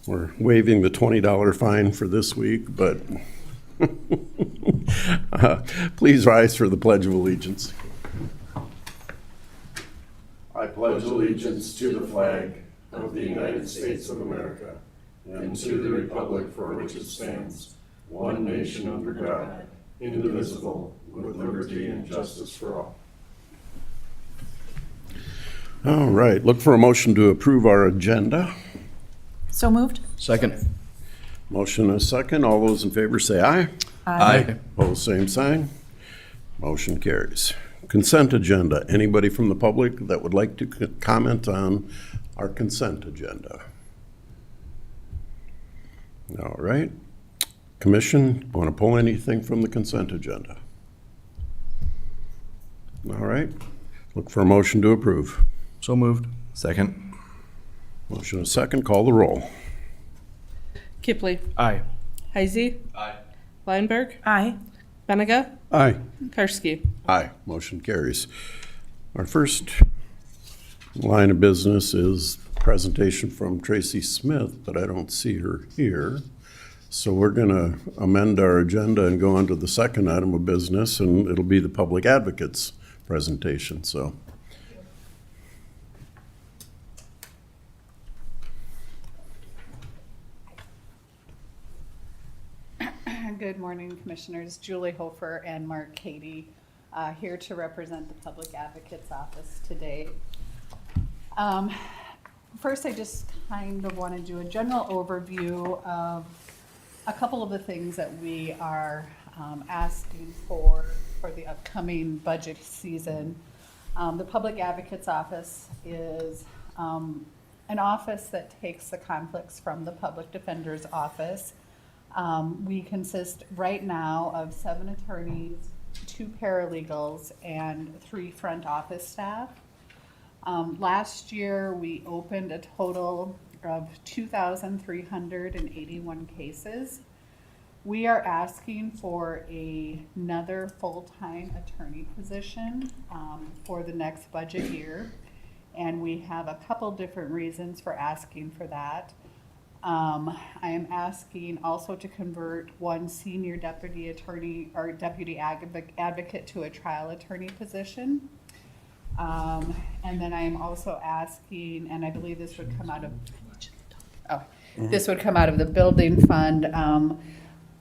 We're waiving the $20 fine for this week, but please rise for the Pledge of Allegiance. I pledge allegiance to the flag of the United States of America and to the republic for which it stands, one nation under God, indivisible, with liberty and justice for all. All right, look for a motion to approve our agenda. So moved. Second. Motion and a second. All those in favor say aye. Aye. Opposed, same sign. Motion carries. Consent agenda. Anybody from the public that would like to comment on our consent agenda? All right. Commission, want to pull anything from the consent agenda? All right. Look for a motion to approve. So moved. Second. Motion and a second. Call the roll. Kipley. Aye. Heisey. Aye. Weinberg. Aye. Benega. Aye. Karski. Aye. Motion carries. Our first line of business is presentation from Tracy Smith, but I don't see her here. So we're going to amend our agenda and go on to the second item of business, and it'll be the public advocate's presentation. So. Good morning, Commissioners. Julie Hofer and Mark Cady here to represent the Public Advocate's Office today. First, I just kind of want to do a general overview of a couple of the things that we are asking for the upcoming budget season. The Public Advocate's Office is an office that takes the conflicts from the Public Defender's Office. We consist right now of 7 attorneys, 2 paralegals, and 3 front office staff. Last year, we opened a total of 2,381 cases. We are asking for another full-time attorney position for the next budget year, and we have a couple different reasons for asking for that. I am asking also to convert 1 senior deputy attorney or deputy advocate to a trial attorney position. And then I am also asking, and I believe this would come out of, this would come out of the building fund,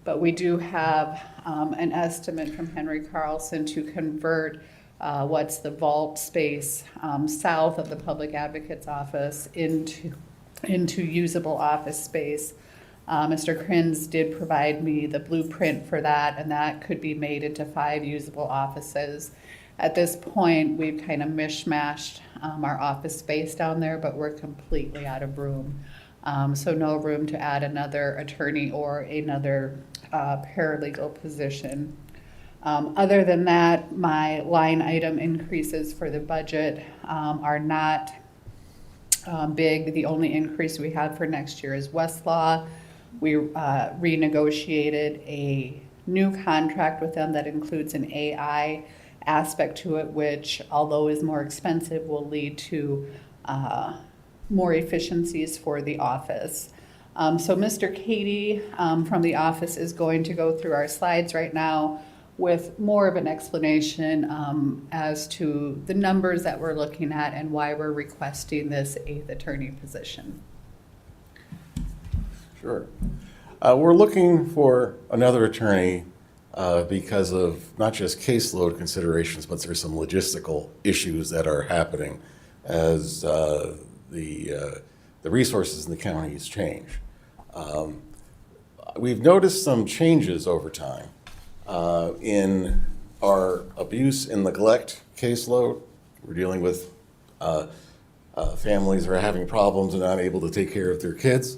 but we do have an estimate from Henry Carlson to convert what's the vault space south of the Public Advocate's Office into usable office space. Mr. Krins did provide me the blueprint for that, and that could be made into 5 usable offices. At this point, we've kind of mishmashed our office space down there, but we're completely out of room. So no room to add another attorney or another paralegal position. Other than that, my line item increases for the budget are not big. The only increase we had for next year is Westlaw. We renegotiated a new contract with them that includes an AI aspect to it, which, although is more expensive, will lead to more efficiencies for the office. So Mr. Cady from the office is going to go through our slides right now with more of an explanation as to the numbers that we're looking at and why we're requesting this 8th attorney position. Sure. We're looking for another attorney because of not just caseload considerations, but there's some logistical issues that are happening as the resources in the counties change. We've noticed some changes over time in our abuse and neglect caseload. We're dealing with families that are having problems and not able to take care of their kids.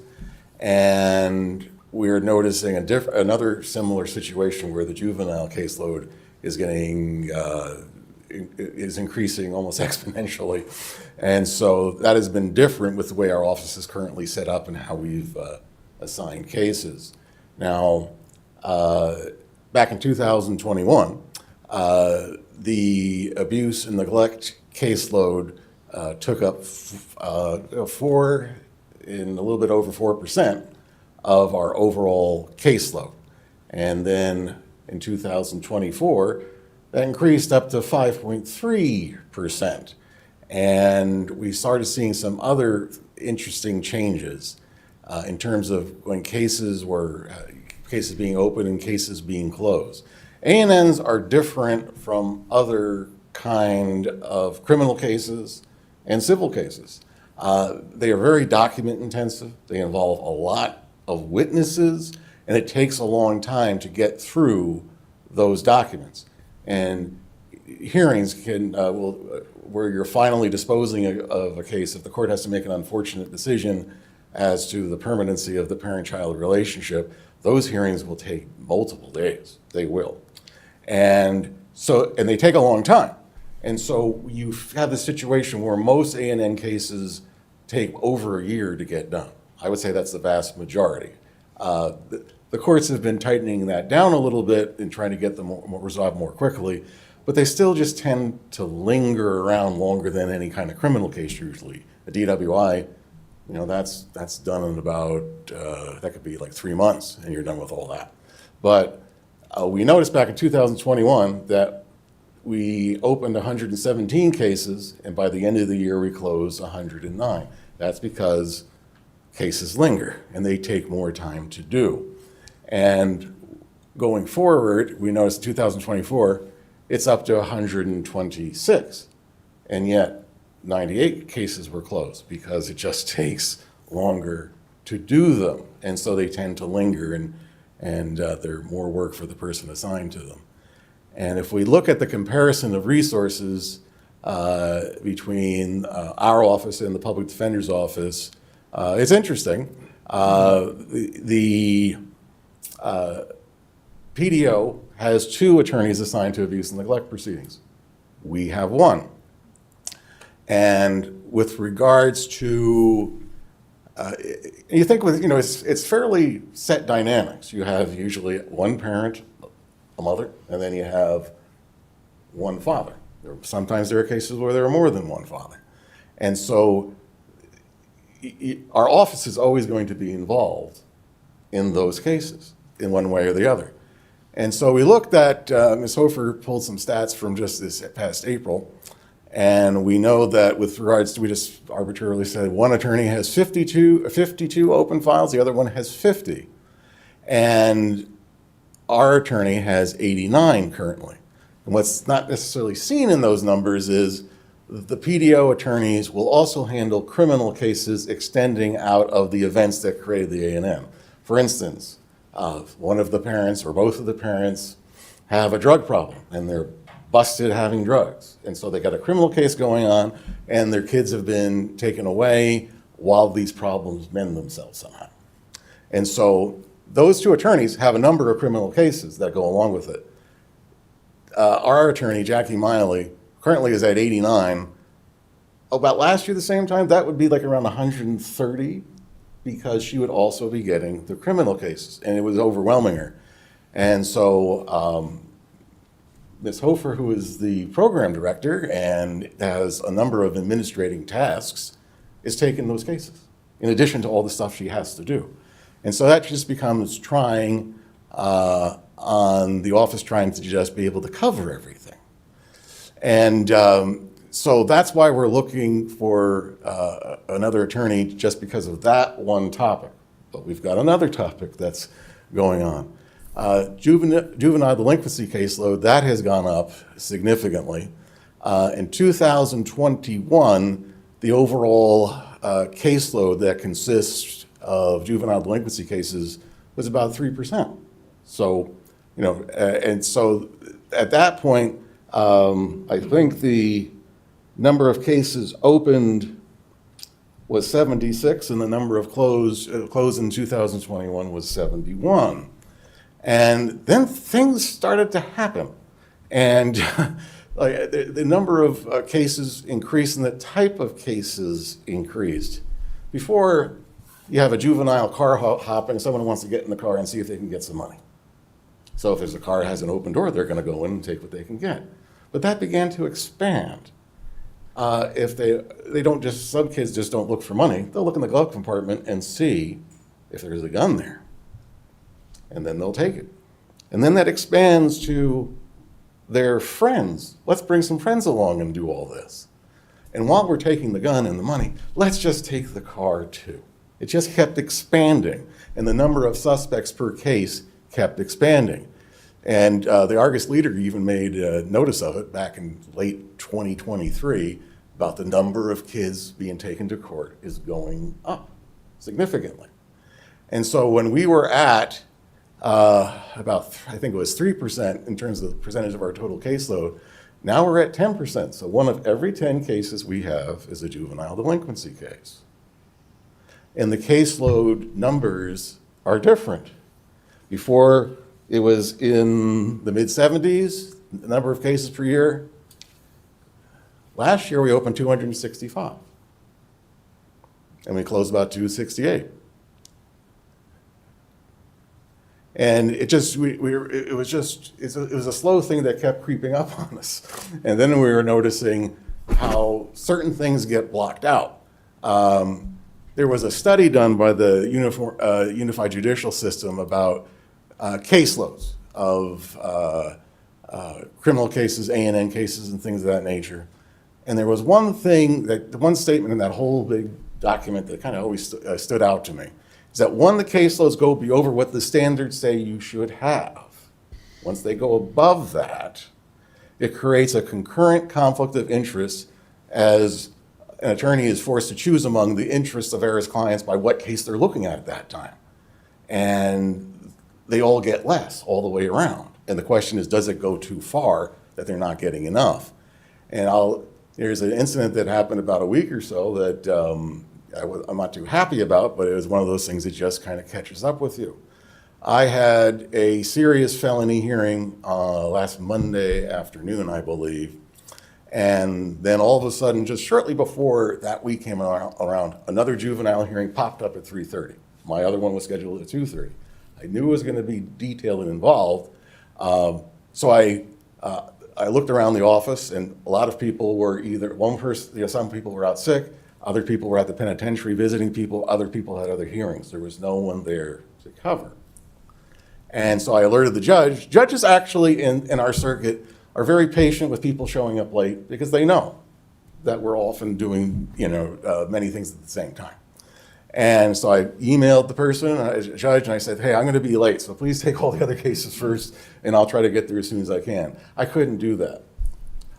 And we're noticing another similar situation where the juvenile caseload is increasing almost exponentially. And so that has been different with the way our office is currently set up and how we've assigned cases. Now, back in 2021, the abuse and neglect caseload took up in a little bit over 4% of our overall caseload. And then in 2024, that increased up to 5.3%. And we started seeing some other interesting changes in terms of when cases were cases being open and cases being closed. A&Ns are different from other kind of criminal cases and civil cases. They are very document intensive. They involve a lot of witnesses, and it takes a long time to get through those documents. And hearings can, where you're finally disposing of a case, if the court has to make an unfortunate decision as to the permanency of the parent-child relationship, those hearings will take multiple days. They will. And they take a long time. And so you have the situation where most A&N cases take over a year to get done. I would say that's the vast majority. The courts have been tightening that down a little bit and trying to get them resolved more quickly, but they still just tend to linger around longer than any kind of criminal case usually. A DWI, that's done in about, that could be like 3 months and you're done with all that. But we noticed back in 2021 that we opened 117 cases, and by the end of the year, we closed 109. That's because cases linger, and they take more time to do. And going forward, we noticed 2024, it's up to 126, and yet 98 cases were closed because it just takes longer to do them, and so they tend to linger, and they're more work for the person assigned to them. And if we look at the comparison of resources between our office and the public defender's office, it's interesting. The PDO has 2 attorneys assigned to abuse and neglect proceedings. We have 1. And with regards to, you think with, it's fairly set dynamics. You have usually 1 parent, a mother, and then you have 1 father. Sometimes there are cases where there are more than 1 father. And so our office is always going to be involved in those cases in one way or the other. And so we looked at, Ms. Hofer pulled some stats from just this past April, and we know that with regards to, we just arbitrarily said 1 attorney has 52 open files, the other one has 50. And our attorney has 89 currently. And what's not necessarily seen in those numbers is the PDO attorneys will also handle criminal cases extending out of the events that created the A&M. For instance, one of the parents or both of the parents have a drug problem and they're busted having drugs. And so they got a criminal case going on and their kids have been taken away while these problems mend themselves somehow. And so those 2 attorneys have a number of criminal cases that go along with it. Our attorney, Jackie Miley, currently is at 89. About last year, the same time, that would be like around 130 because she would also be getting the criminal cases, and it was overwhelming her. And so Ms. Hofer, who is the program director and has a number of administrating tasks, is taking those cases, in addition to all the stuff she has to do. And so that just becomes trying on the office trying to just be able to cover everything. And so that's why we're looking for another attorney just because of that one topic. But we've got another topic that's going on. Juvenile delinquency caseload, that has gone up significantly. In 2021, the overall caseload that consists of juvenile delinquency cases was about 3%. So, and so at that point, I think the number of cases opened was 76, and the number of closed in 2021 was 71. And then things started to happen. And like the number of cases increased and the type of cases increased. Before, you have a juvenile car hop and someone wants to get in the car and see if they can get some money. So if there's a car that has an open door, they're going to go in and take what they can get. But that began to expand. if they don't just, some kids just don't look for money. They'll look in the glove compartment and see if there's a gun there. And then they'll take it. And then that expands to their friends. Let's bring some friends along and do all this. And while we're taking the gun and the money, let's just take the car too. It just kept expanding. And the number of suspects per case kept expanding. And the Argus Leader even made notice of it back in late 2023 about the number of kids being taken to court is going up significantly. And so when we were at about, I think it was 3% in terms of the percentage of our total caseload, now we're at 10%. So one of every 10 cases we have is a juvenile delinquency case. And the caseload numbers are different. Before, it was in the mid-70s, the number of cases per year. Last year, we opened 265. And we closed about 268. And it just, it was a slow thing that kept creeping up on us. And then we were noticing how certain things get blocked out. There was a study done by the Unified Judicial System about caseloads of criminal cases, A&N cases, and things of that nature. And there was one statement in that whole big document that kind of always stood out to me, is that the caseloads go over what the standards say you should have. Once they go above that, it creates a concurrent conflict of interest as an attorney is forced to choose among the interests of various clients by what case they're looking at that time. And they all get less all the way around. And the question is, does it go too far that they're not getting enough? And there's an incident that happened about a week or so that I'm not too happy about, but it was one of those things that just kind of catches up with you. I had a serious felony hearing last Monday afternoon, I believe. And then all of a sudden, just shortly before that week came around, another juvenile hearing popped up at 3:30. My other one was scheduled at 2:30. I knew it was going to be detailed and involved. So I looked around the office, and a lot of people were some people were out sick, other people were at the penitentiary visiting people, other people had other hearings. There was no one there to cover. And so I alerted the judge. Judges actually in our circuit are very patient with people showing up late because they know that we're often doing many things at the same time. And so I emailed the person, judge, and I said, hey, I'm going to be late, so please take all the other cases first, and I'll try to get through as soon as I can. I couldn't do that.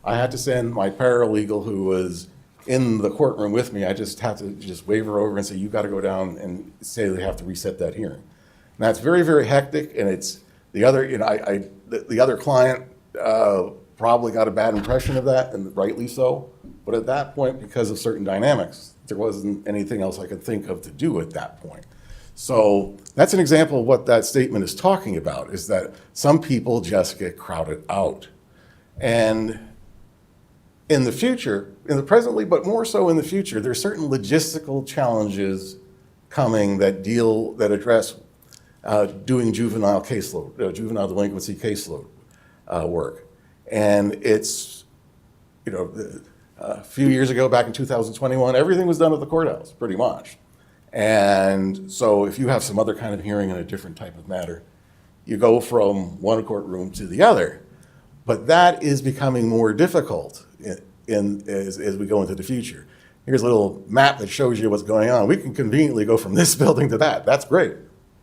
I had to send my paralegal who was in the courtroom with me. I just had to wave her over and say, you got to go down and say they have to reset that hearing. And that's very, very hectic, and it's the other, the other client probably got a bad impression of that, and rightly so. But at that point, because of certain dynamics, there wasn't anything else I could think of to do at that point. So that's an example of what that statement is talking about, is that some people just get crowded out. And in the future, in the presently, but more so in the future, there are certain logistical challenges coming that address doing juvenile juvenile delinquency caseload work. And it's, a few years ago, back in 2021, everything was done at the courthouse, pretty much. And so if you have some other kind of hearing in a different type of matter, you go from one courtroom to the other. But that is becoming more difficult as we go into the future. Here's a little map that shows you what's going on. We can conveniently go from this building to that. That's great.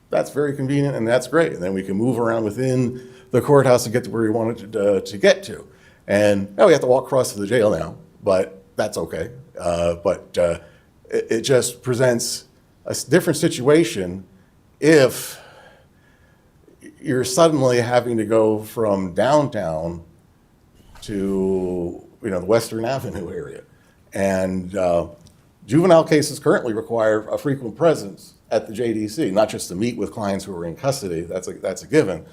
That's very convenient, and that's great. And then we can move around within the courthouse to get to where we wanted to get to. And we have to walk across to the jail now, but that's okay. It just presents a different situation if you're suddenly having to go from downtown to the Western Avenue area. And juvenile cases currently require a frequent presence at the JDC, not just to meet with clients who are in custody, that's a given.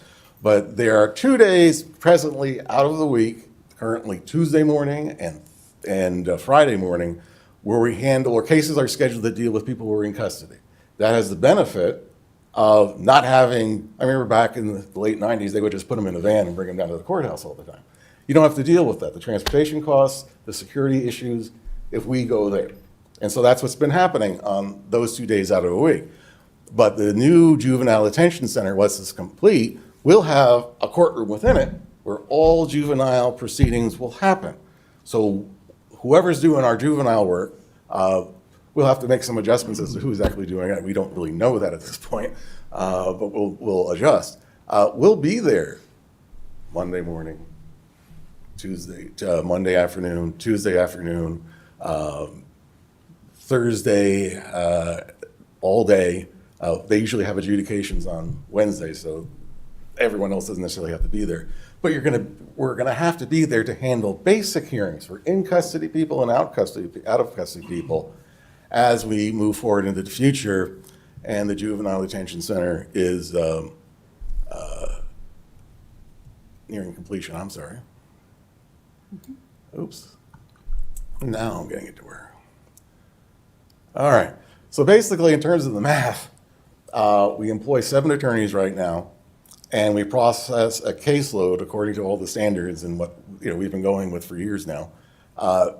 But there are 2 days presently out of the week, currently Tuesday morning and Friday morning, where cases are scheduled to deal with people who are in custody. That has the benefit of not having, I remember back in the late 90s, they would just put them in a van and bring them down to the courthouse all the time. You don't have to deal with that, the transportation costs, the security issues, if we go there. And so that's what's been happening on those 2 days out of a week. But the new juvenile detention center, once it's complete, will have a courtroom within it where all juvenile proceedings will happen. So whoever's doing our juvenile work, we'll have to make some adjustments as to who's actually doing it. We don't really know that at this point, but we'll adjust. We'll be there Monday morning, Monday afternoon, Tuesday afternoon, Thursday, all day. They usually have adjudications on Wednesday, so everyone else doesn't necessarily have to be there. But we're gonna have to be there to handle basic hearings for in-custody people and out-of-custody people as we move forward into the future. And the juvenile detention center is nearing completion. I'm sorry. Oops. Now I'm getting it to where. All right. So basically, in terms of the math, we employ 7 attorneys right now, and we process a caseload according to all the standards and what we've been going with for years now.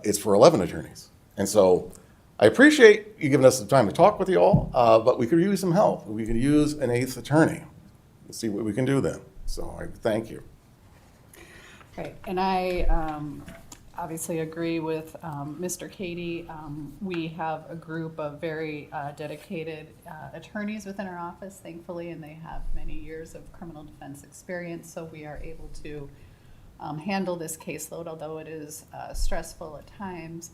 It's for 11 attorneys. And so I appreciate you giving us some time to talk with you all, but we could use some help. We could use an 8th attorney. Let's see what we can do then. So I thank you. Right, and I obviously agree with Mr. Cady. We have a group of very dedicated attorneys within our office, thankfully, and they have many years of criminal defense experience, so we are able to handle this caseload, although it is stressful at times.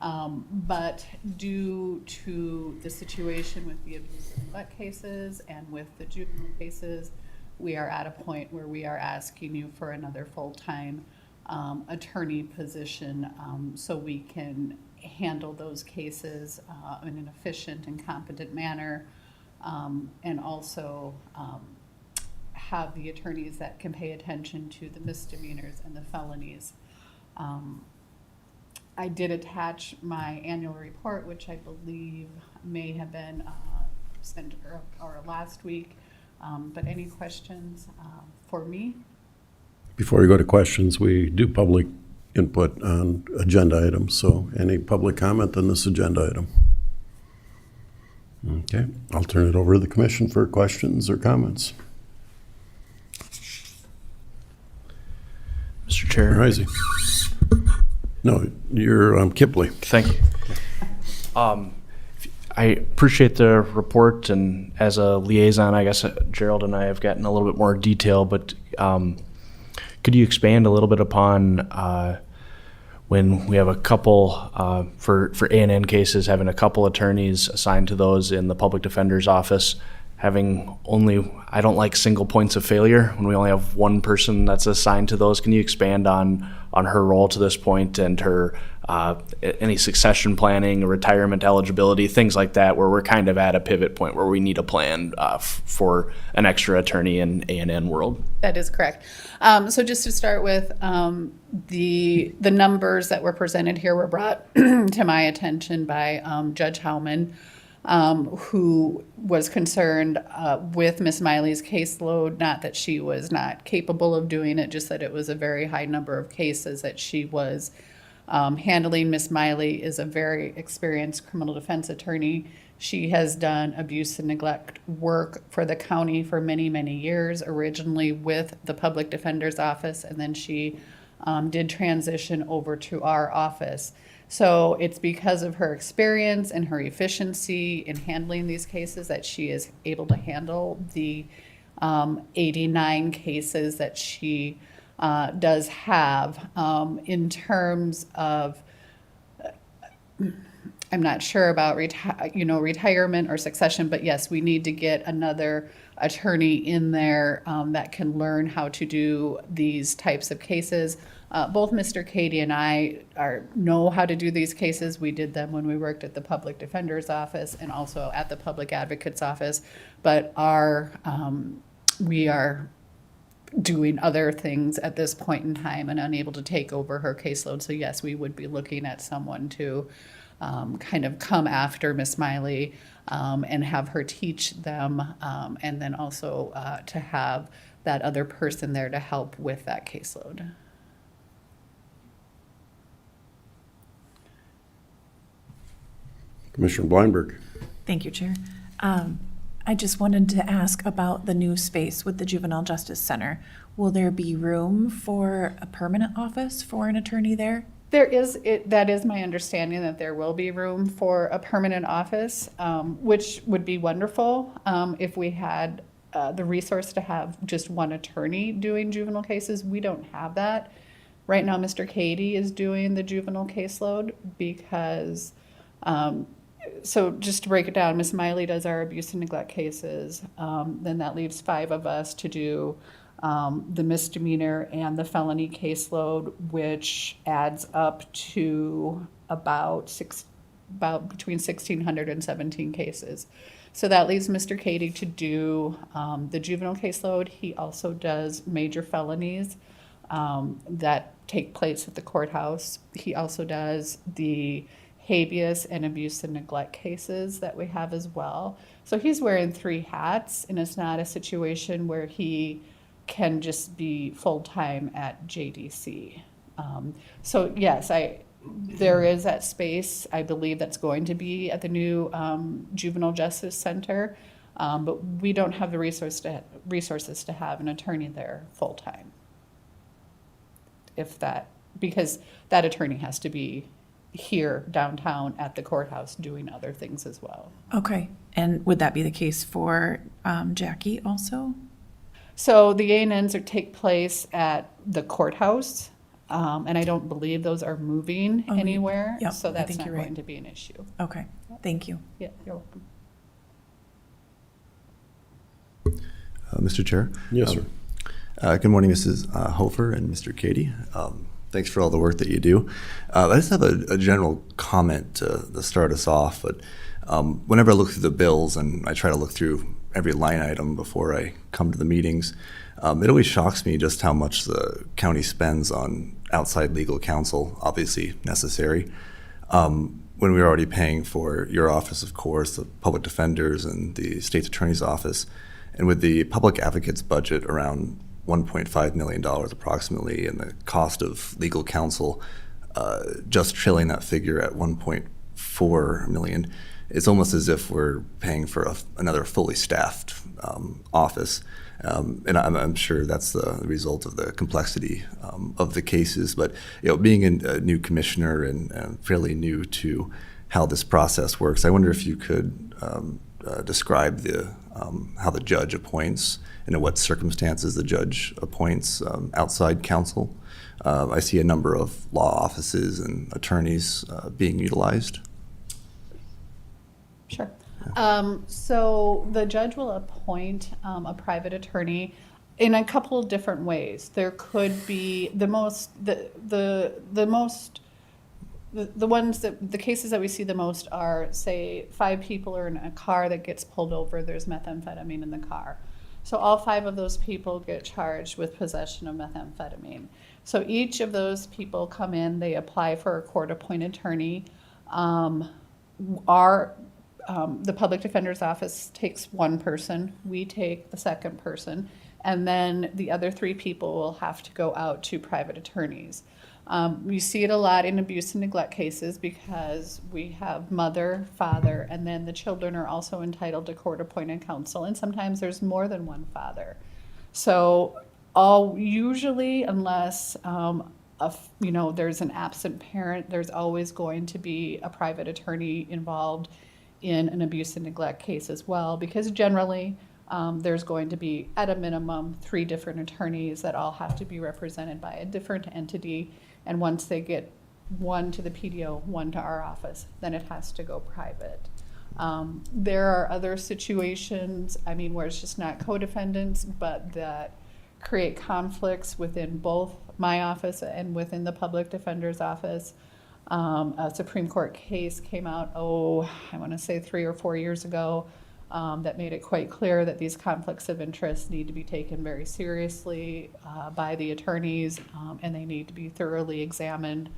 But due to the situation with the abuse and neglect cases and with the juvenile cases, we are at a point where we are asking you for another full-time attorney position so we can handle those cases in an efficient and competent manner, and also have the attorneys that can pay attention to the misdemeanors and the felonies. I did attach my annual report, which I believe may have been sent or last week. But any questions for me? Before we go to questions, we do public input on agenda items, so any public comment on this agenda item? Okay, I'll turn it over to the commission for questions or comments. Mr. Chair. Risey. No, you're Kipley. Thank you. I appreciate the report, and as a liaison, I guess Gerald and I have gotten a little bit more detail, but could you expand a little bit upon when we have a couple, for A&N cases, having a couple attorneys assigned to those in the public defender's office, having only, I don't like single points of failure when we only have one person that's assigned to those. Can you expand on her role to this point and her any succession planning, retirement eligibility, things like that, where we're kind of at a pivot point where we need a plan for an extra attorney in A&N world? That is correct. So just to start with, the numbers that were presented here were brought to my attention by Judge Howman, who was concerned with Miss Miley's caseload, not that she was not capable of doing it, just that it was a very high number of cases that she was handling. Miss Miley is a very experienced criminal defense attorney. She has done abuse and neglect work for the county for many, many years, originally with the public defender's office, and then she did transition over to our office. So it's because of her experience and her efficiency in handling these cases that she is able to handle the 89 cases that she does have. In terms of, I'm not sure about retirement or succession, but yes, we need to get another attorney in there that can learn how to do these types of cases. Both Mr. Cady and I know how to do these cases. We did them when we worked at the public defender's office and also at the public advocate's office, but we are doing other things at this point in time and unable to take over her caseload. So yes, we would be looking at someone to kind of come after Miss Miley and have her teach them, and then also to have that other person there to help with that caseload. Commissioner Bleinberg. Thank you, Chair. I just wanted to ask about the new space with the Juvenile Justice Center. Will there be room for a permanent office for an attorney there? That is my understanding, that there will be room for a permanent office, which would be wonderful if we had the resource to have just one attorney doing juvenile cases. We don't have that. Right now, Mr. Cady is doing the juvenile caseload because, so just to break it down, Ms. Miley does our abuse and neglect cases. Then that leaves 5 of us to do the misdemeanor and the felony caseload, which adds up to about between 1,600 and 17 cases. So that leaves Mr. Cady to do the juvenile caseload. He also does major felonies that take place at the courthouse. He also does the habeas and abuse and neglect cases that we have as well. So he's wearing 3 hats, and it's not a situation where he can just be full-time at JDC. So yes, there is that space. I believe that's going to be at the new Juvenile Justice Center, but we don't have the resources to have an attorney there full-time. Because that attorney has to be here downtown at the courthouse doing other things as well. Okay, and would that be the case for Jackie also? So the A&Ns take place at the courthouse, and I don't believe those are moving Oh, anywhere, yep, so I that's think not you're right. going to be an issue. Okay, thank you. Yeah, you're welcome. Mr. Chair? Yes, sir. Good morning, Mrs. Hofer and Mr. Cady. Thanks for all the work that you do. I just have a general comment to start us off. But whenever I look through the bills, and I try to look through every line item before I come to the meetings, it always shocks me just how much the county spends on outside legal counsel, obviously necessary, when we're already paying for your office, of course, the public defenders and the state's attorney's office. And with the public advocate's budget around $1.5 million approximately, and the cost of legal counsel just trailing that figure at $1.4 million, it's almost as if we're paying for another fully staffed office. And I'm sure that's the result of the complexity of the cases. But being a new commissioner and fairly new to how this process works, I wonder if you could describe how the judge appoints and in what circumstances the judge appoints outside counsel. I see a number of law offices and attorneys being utilized. Sure. So the judge will appoint a private attorney in a couple of different ways. There could be the cases that we see the most are, say, 5 people are in a car that gets pulled over, there's methamphetamine in the car. So all 5 of those people get charged with possession of methamphetamine. So each of those people come in, they apply for a court-appointed attorney. The public defender's office takes 1 person, we take the 2nd person, and then the other 3 people will have to go out to private attorneys. We see it a lot in abuse and neglect cases because we have mother, father, and then the children are also entitled to court-appointed counsel, and sometimes there's more than 1 father. So usually, unless there's an absent parent, there's always going to be a private attorney involved in an abuse and neglect case as well, because generally there's going to be, at a minimum, 3 different attorneys that all have to be represented by a different entity. And once they get 1 to the PDO, 1 to our office, then it has to go private. There are other situations, where it's just not co-defendants, but that create conflicts within both my office and within the public defender's office. A Supreme Court case came out, I want to say 3 or 4 years ago, that made it quite clear that these conflicts of interest need to be taken very seriously by the attorneys, and they need to be thoroughly examined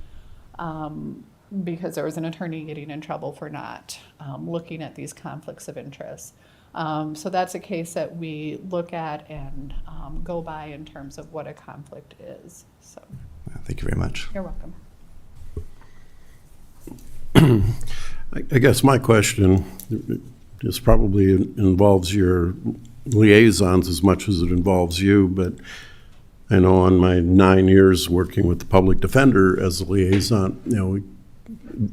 because there was an attorney getting in trouble for not looking at these conflicts of interest. So that's a case that we look at and go by in terms of what a conflict is. So, Thank you very much. you're welcome. I guess my question is probably involves your liaisons as much as it involves you, but I know in my 9 years working with the public defender as a liaison, we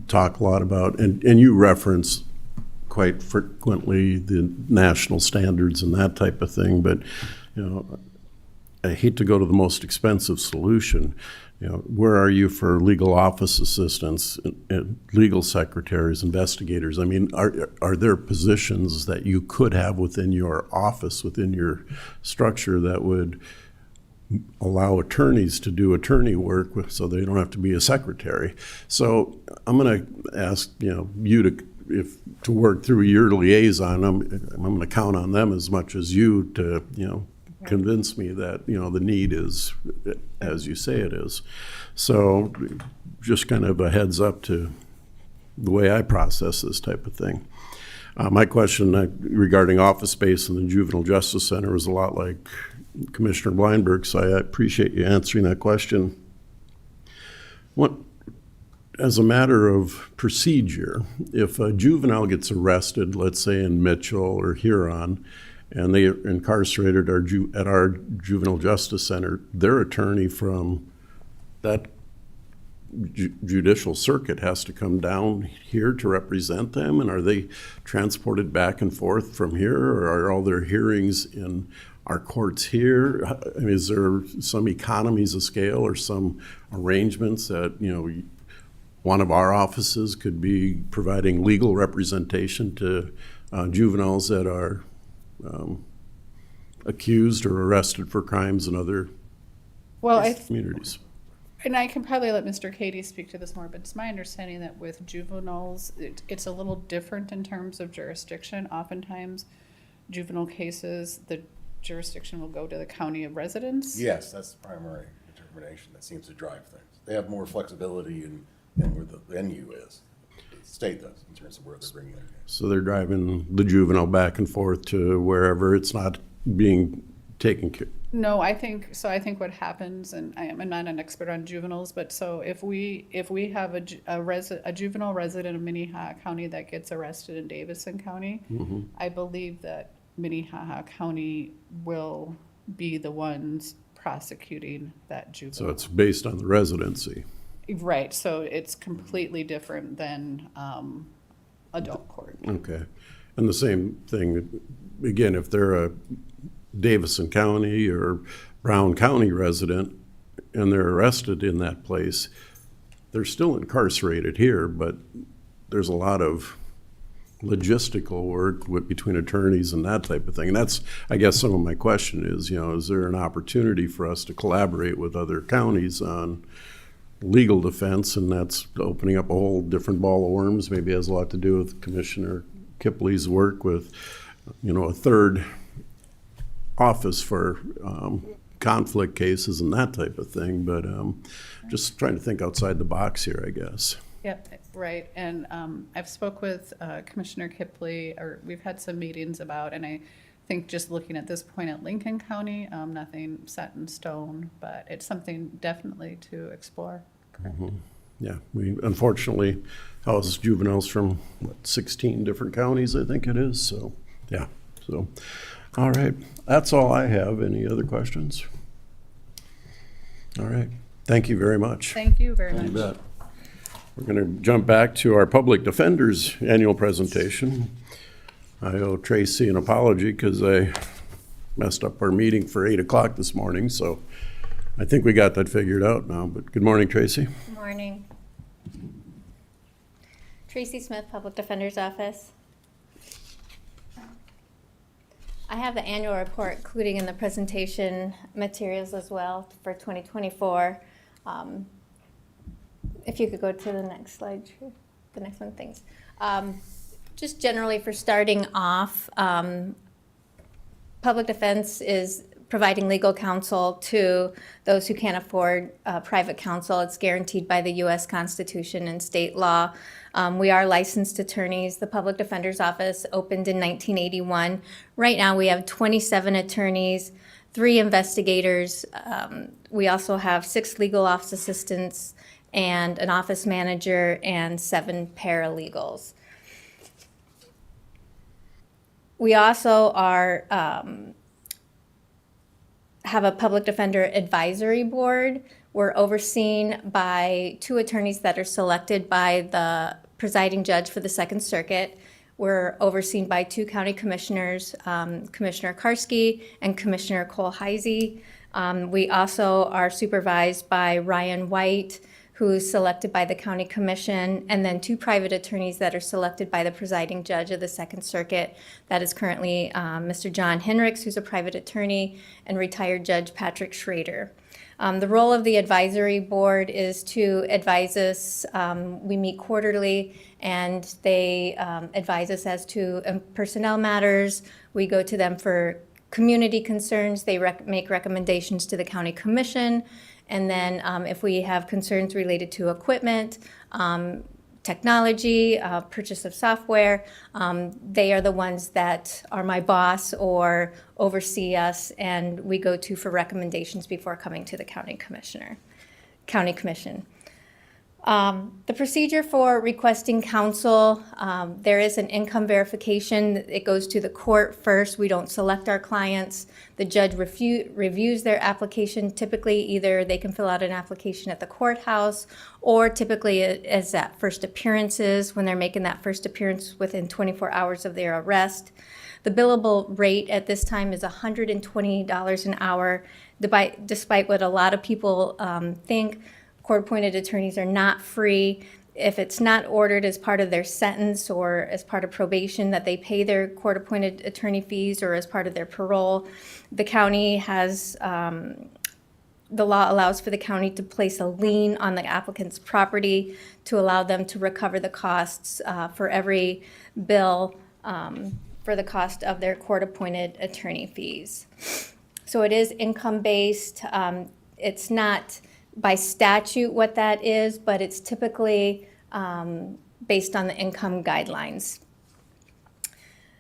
talk a lot about, and you reference quite frequently the national standards and that type of thing, but, I hate to go to the most expensive solution. Where are you for legal office assistants, and legal secretaries, investigators? I mean, are there positions that you could have within your office, within your structure, that would allow attorneys to do attorney work so they don't have to be a secretary? So I'm going to ask you to work through your liaison. I'm going to count on them as much as you to convince me that the need is as you say it is. So just kind of a heads up to the way I process this type of thing. My question regarding office space in the Juvenile Justice Center was a lot like Commissioner Bleinberg, so I appreciate you answering that question. As a matter of procedure, if a juvenile gets arrested, let's say in Mitchell or Huron, and they are incarcerated at our Juvenile Justice Center, their attorney from that judicial circuit has to come down here to represent them? And are they transported back and forth from here, or are all their hearings in our courts here? I mean, is there some economies of scale or some arrangements that, one of our offices could be providing legal representation to juveniles that are accused or arrested for crimes in other communities? And I can probably let Mr. Katie speak to this more, but it's my understanding that with juveniles, it's a little different in terms of jurisdiction. Oftentimes, juvenile cases, the jurisdiction will go to the county of residence. Yes, that's the primary determination that seems to drive things. They have more flexibility in where the venue is. The state does in terms of where they're bringing their case. So they're driving the juvenile back and forth to wherever it's not being taken care. No, I think what happens, and I'm not an expert on juveniles, but so if we have a juvenile resident of Minnehaha County that gets arrested in Davison County, Mm-hmm. I believe that Minnehaha County will be the ones prosecuting that juvenile. So it's based on the residency. Right, so it's completely different than adult court. Okay. And the same thing, again, if they're a Davison County or Brown County resident and they're arrested in that place, they're still incarcerated here, but there's a lot of logistical work between attorneys and that type of thing. And that's, I guess, some of my question is, is there an opportunity for us to collaborate with other counties on legal defense? And that's opening up a whole different ball of worms. Maybe it has a lot to do with Commissioner Kipley's work with, a third office for conflict cases and that type of thing. But just trying to think outside the box here, I guess. Yep, right. And I've spoke with Commissioner Kipley, or we've had some meetings about, and I think just looking at this point at Lincoln County, nothing set in stone, but it's something definitely to explore. Mm-hmm. Yeah, we unfortunately house juveniles from 16 different counties, I think it is. So, yeah. So, all right. That's all I have. Any other questions? All right. Thank you very much. Thank you very You much. bet. We're going to jump back to our Public Defender's annual presentation. I owe Tracy an apology because I messed up our meeting for 8 o'clock this morning, so I think we got that figured out now. But good morning, Tracy. Good morning. Tracy Smith, Public Defender's Office. I have the annual report, including in the presentation materials as well for 2024. If you could go to the next slide, Drew. The next one, thanks. Just generally for starting off, public defense is providing legal counsel to those who can't afford private counsel. It's guaranteed by the U.S. Constitution and state law. We are licensed attorneys. The Public Defender's Office opened in 1981. Right now we have 27 attorneys, 3 investigators. We also have 6 legal office assistants and an office manager and 7 paralegals. We also are, have a public defender advisory board. We're overseen by 2 attorneys that are selected by the presiding judge for the Second Circuit. We're overseen by 2 county commissioners, Commissioner Karski and Commissioner Cole Heisey. We also are supervised by Ryan White, who's selected by the county commission, and then 2 private attorneys that are selected by the presiding judge of the Second Circuit. That is currently Mr. John Henricks, who's a private attorney, and retired Judge Patrick Schrader. The role of the advisory board is to advise us. We meet quarterly, and they advise us as to personnel matters. We go to them for community concerns. They make recommendations to the county commission. And then if we have concerns related to equipment, technology, purchase of software, they are the ones that are my boss or oversee us, and we go to for recommendations before coming to the county commission. The procedure for requesting counsel, there is an income verification. It goes to the court first. We don't select our clients. The judge reviews their application. Typically, either they can fill out an application at the courthouse, or typically as at first appearances, when they're making that first appearance within 24 hours of their arrest. The billable rate at this time is $120 an hour, despite what a lot of people think. Court-appointed attorneys are not free. If it's not ordered as part of their sentence or as part of probation that they pay their court-appointed attorney fees, or as part of their parole, the county has, the law allows for the county to place a lien on the applicant's property to allow them to recover the costs for every bill for the cost of their court-appointed attorney fees. So it is income-based. It's not by statute what that is, but it's typically based on the income guidelines.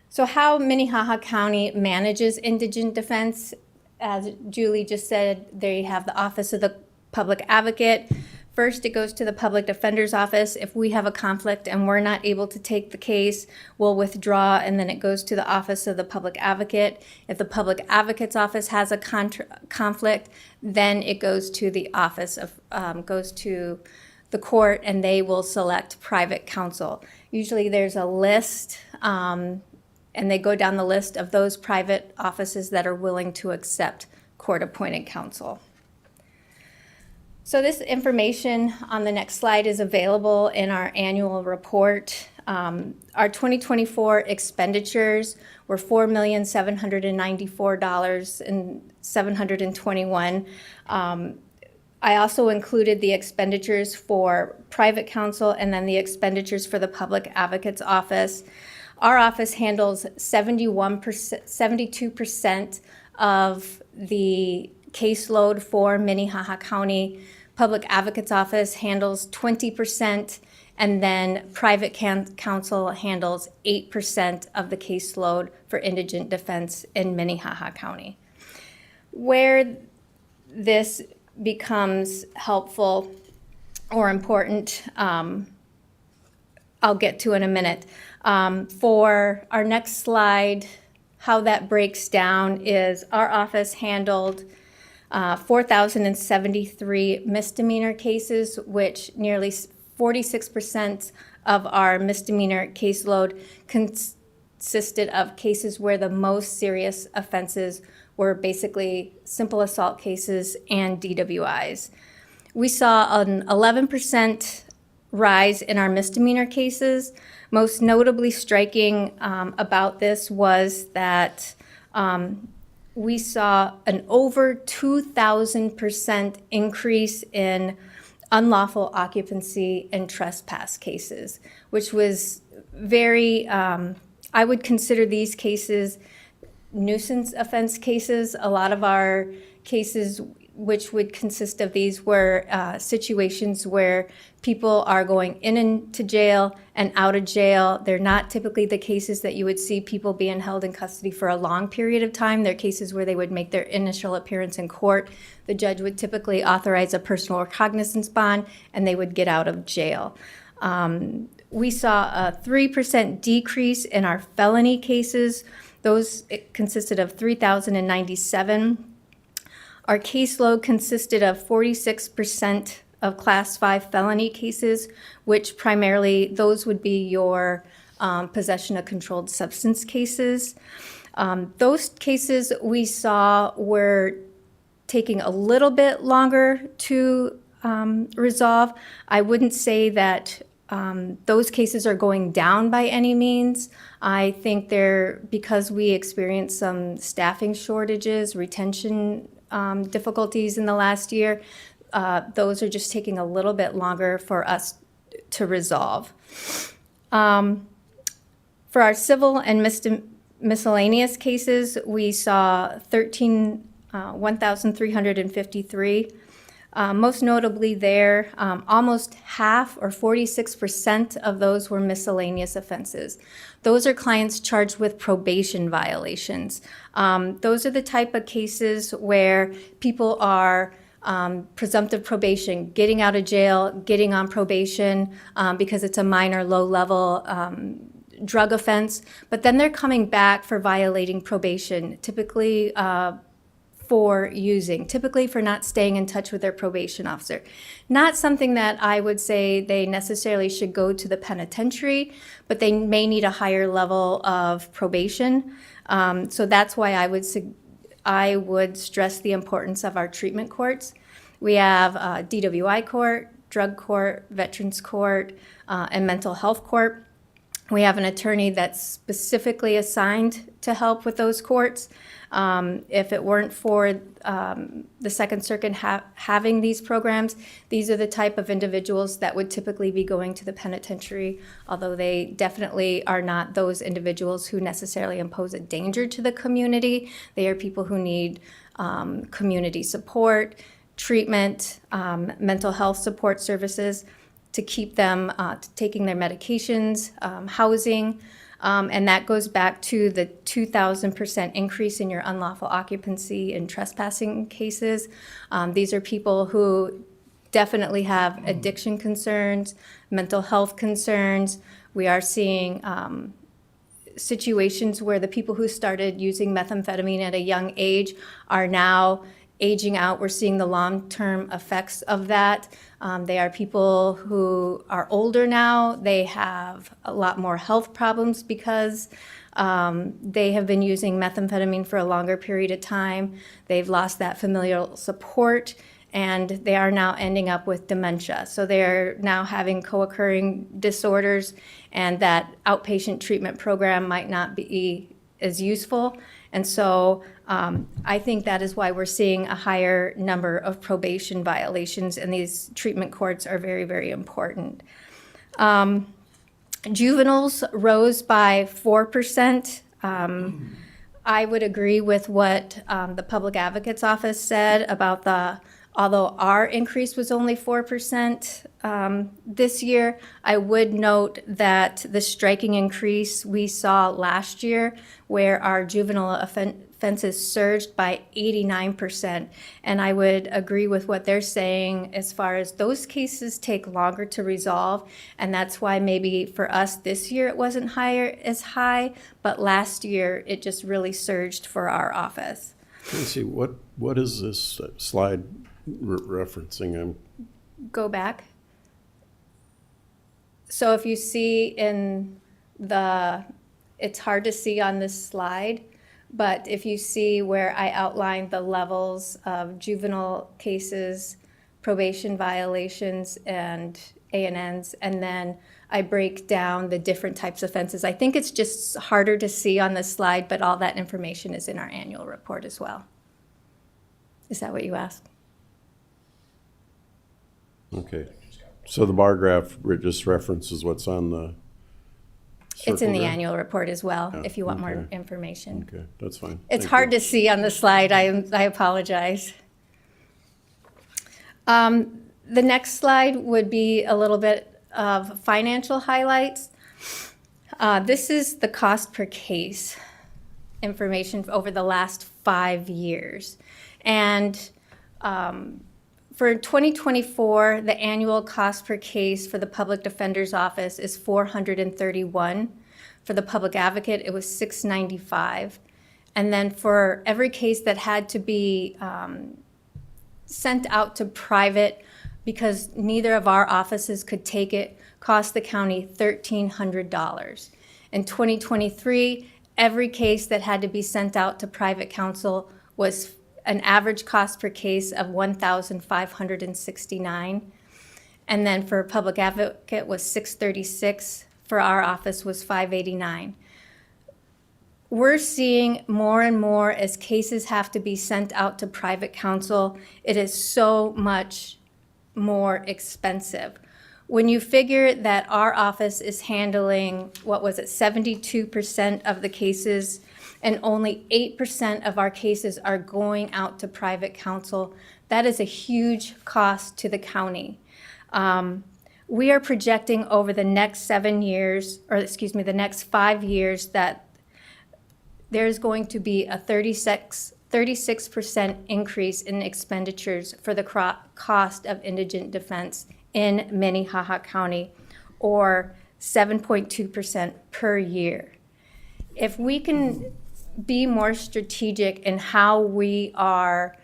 So how Minnehaha County manages indigent defense, as Julie just said, they have the Office of the Public Advocate. First, it goes to the Public Defender's Office. If we have a conflict and we're not able to take the case, we'll withdraw, and then it goes to the Office of the Public Advocate. If the Public Advocate's Office has a conflict, then it goes to the office of, goes to the court, and they will select private counsel. Usually there's a list, and they go down the list of those private offices that are willing to accept court-appointed counsel. So this information on the next slide is available in our annual report. Our 2024 expenditures were $4,794,721. I also included the expenditures for private counsel and then the expenditures for the Public Advocate's Office. Our office handles 72% of the caseload for Minnehaha County. Public Advocate's Office handles 20%, and then private counsel handles 8% of the caseload for indigent defense in Minnehaha County. Where this becomes helpful or important, I'll get to in a minute. For our next slide, how that breaks down is our office handled 4,073 misdemeanor cases, which nearly 46% of our misdemeanor caseload consisted of cases where the most serious offenses were basically simple assault cases and DWIs. We saw an 11% rise in our misdemeanor cases. Most notably striking about this was that we saw an over 2,000% increase in unlawful occupancy and trespass cases, which was very, I would consider these cases nuisance offense cases. A lot of our cases, which would consist of these, were situations where people are going in into jail and out of jail. They're not typically the cases that you would see people being held in custody for a long period of time. They're cases where they would make their initial appearance in court. The judge would typically authorize a personal recognizance bond, and they would get out of jail. We saw a 3% decrease in our felony cases, Those it consisted of 3,097. Our caseload consisted of 46% of Class 5 felony cases, which primarily those would be your possession of controlled substance cases. Those cases we saw were taking a little bit longer to resolve. I wouldn't say that those cases are going down by any means. I think because we experienced some staffing shortages, retention difficulties in the last year, those are just taking a little bit longer for us to resolve. For our civil and miscellaneous cases, we saw 1,353. Most notably there, almost half or 46% of those were miscellaneous offenses. Those are clients charged with probation violations. Those are the type of cases where people are presumptive probation, getting out of jail, getting on probation because it's a minor, low-level drug offense, but then they're coming back for violating probation, typically typically for not staying in touch with their probation officer. Not something that I would say they necessarily should go to the penitentiary, but they may need a higher level of probation. So that's why I would stress the importance of our treatment courts. We have DWI court, drug court, veterans court, and mental health court. We have an attorney that's specifically assigned to help with those courts. If it weren't for the Second Circuit having these programs, these are the type of individuals that would typically be going to the penitentiary, although they definitely are not those individuals who necessarily impose a danger to the community. They are people who need community support, treatment, mental health support services to keep them taking their medications, housing, and that goes back to the 2,000% increase in your unlawful occupancy and trespassing cases. These are people who definitely have addiction concerns, mental health concerns. We are seeing situations where the people who started using methamphetamine at a young age are now aging out. We're seeing the long-term effects of that. They are people who are older now. They have a lot more health problems because they have been using methamphetamine for a longer period of time. They've lost that familial support, and they are now ending up with dementia. So they're now having co-occurring disorders, and that outpatient treatment program might not be as useful. And so I think that is why we're seeing a higher number of probation violations, and these treatment courts are very, very important. Juveniles rose by 4%. I would agree with what the Public Advocate's Office said about although our increase was only 4% this year, I would note that the striking increase we saw last year, where our juvenile offenses surged by 89%. And I would agree with what they're saying as far as those cases take longer to resolve. And that's why maybe for us this year it wasn't as high, but last year it just really surged for our office. Tracy, what is this slide referencing? Go back. So if you see it's hard to see on this slide, but if you see where I outlined the levels of juvenile cases, probation violations, and A&Ns, and then I break down the different types of offenses. I think it's just harder to see on this slide, but all that information is in our annual report as well. Is that what you asked? Okay. So the bar graph just references what's on the It's in the graph? annual report as well, Yeah, if you want more okay. information. Okay, that's fine. It's Thank hard you. to see on the slide. I apologize. The next slide would be a little bit of financial highlights. This is the cost per case information over the last 5 years. And for 2024, the annual cost per case for the Public Defender's Office is $431. For the public advocate, it was $695. And then for every case that had to be sent out to private, because neither of our offices could take it, cost the county $1,300. In 2023, every case that had to be sent out to private counsel was an average cost per case of $1,569. And then for public advocate was $636. For our office was $589. We're seeing more and more as cases have to be sent out to private counsel, it is so much more expensive. When you figure that our office is handling, 72% of the cases, and only 8% of our cases are going out to private counsel, that is a huge cost to the county. We are projecting over the next the next 5 years that there's going to be a 36% increase in expenditures for the cost of indigent defense in Minnehaha County, or 7.2% per year. If we can be more strategic in how we are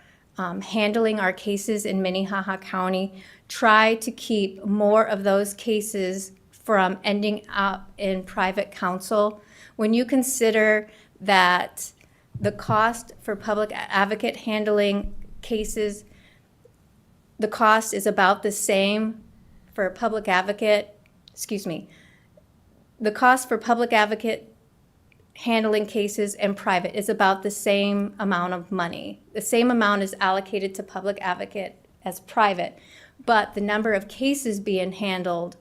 handling our cases in Minnehaha County, try to keep more of those cases from ending up in private counsel. When you consider that the cost for public advocate handling cases, the cost is about the same for public advocate, the cost for public advocate handling cases and private is about the same amount of money. The same amount is allocated to public advocate as private, but the number of cases being handled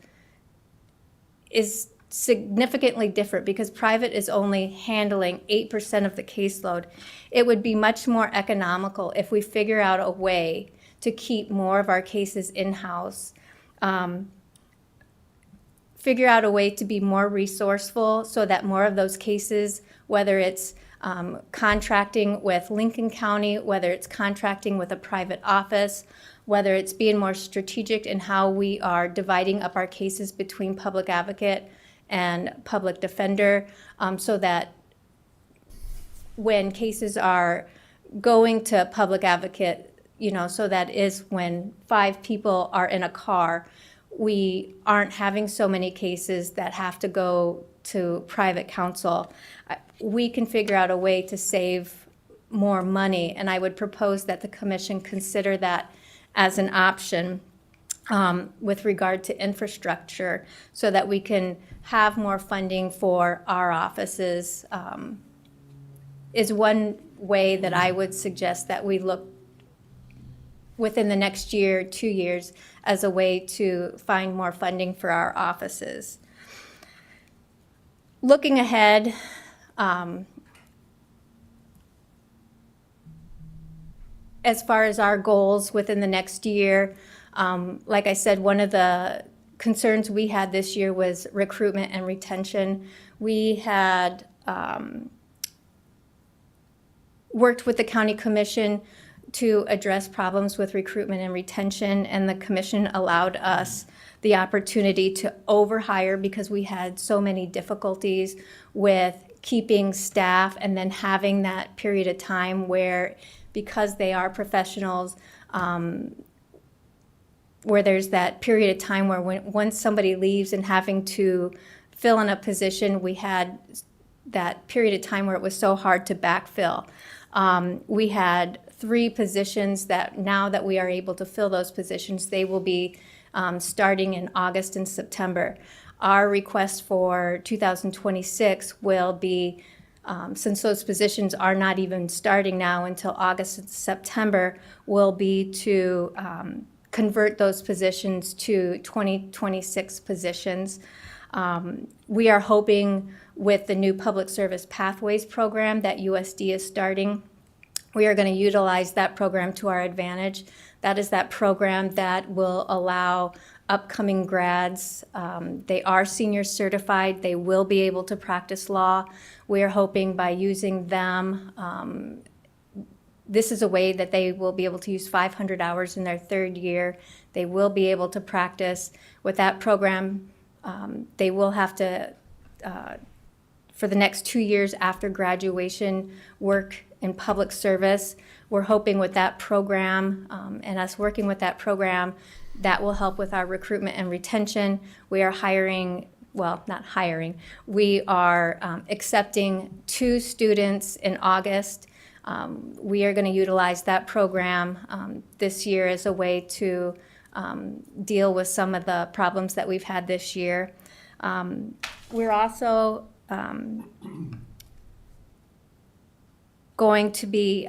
is significantly different because private is only handling 8% of the caseload. It would be much more economical if we figure out a way to keep more of our cases in-house, figure out a way to be more resourceful so that more of those cases, whether it's contracting with Lincoln County, whether it's contracting with a private office, whether it's being more strategic in how we are dividing up our cases between public advocate and public defender, so that when cases are going to public advocate, so that is when 5 people are in a car, we aren't having so many cases that have to go to private counsel. We can figure out a way to save more money, and I would propose that the commission consider that as an option with regard to infrastructure, so that we can have more funding for our offices, is one way that I would suggest that we look within the next year, 2 years, as a way to find more funding for our offices. Looking ahead, as far as our goals within the next year, like I said, one of the concerns we had this year was recruitment and retention. We had worked with the county commission to address problems with recruitment and retention, and the commission allowed us the opportunity to overhire because we had so many difficulties with keeping staff, and then having that period of time where, because they are professionals, where there's that period of time where once somebody leaves and having to fill in a position, we had that period of time where it was so hard to backfill. We had 3 positions that now that we are able to fill those positions, they will be starting in August and September. Our request for 2026 will be, since those positions are not even starting now until August and September, will be to convert those positions to 2026 positions. We are hoping with the new Public Service Pathways program that USD is starting, we are going to utilize that program to our advantage. That is that program that will allow upcoming grads, they are senior certified, they will be able to practice law. We are hoping by using them, this is a way that they will be able to use 500 hours in their 3rd year. They will be able to practice. With that program, they will have to for the next 2 years after graduation, work in public service. We're hoping with that program and us working with that program, that will help with our recruitment and retention. We are hiring, well, not hiring, we are accepting 2 students in August. We are going to utilize that program this year as a way to deal with some of the problems that we've had this year. We're also going to be,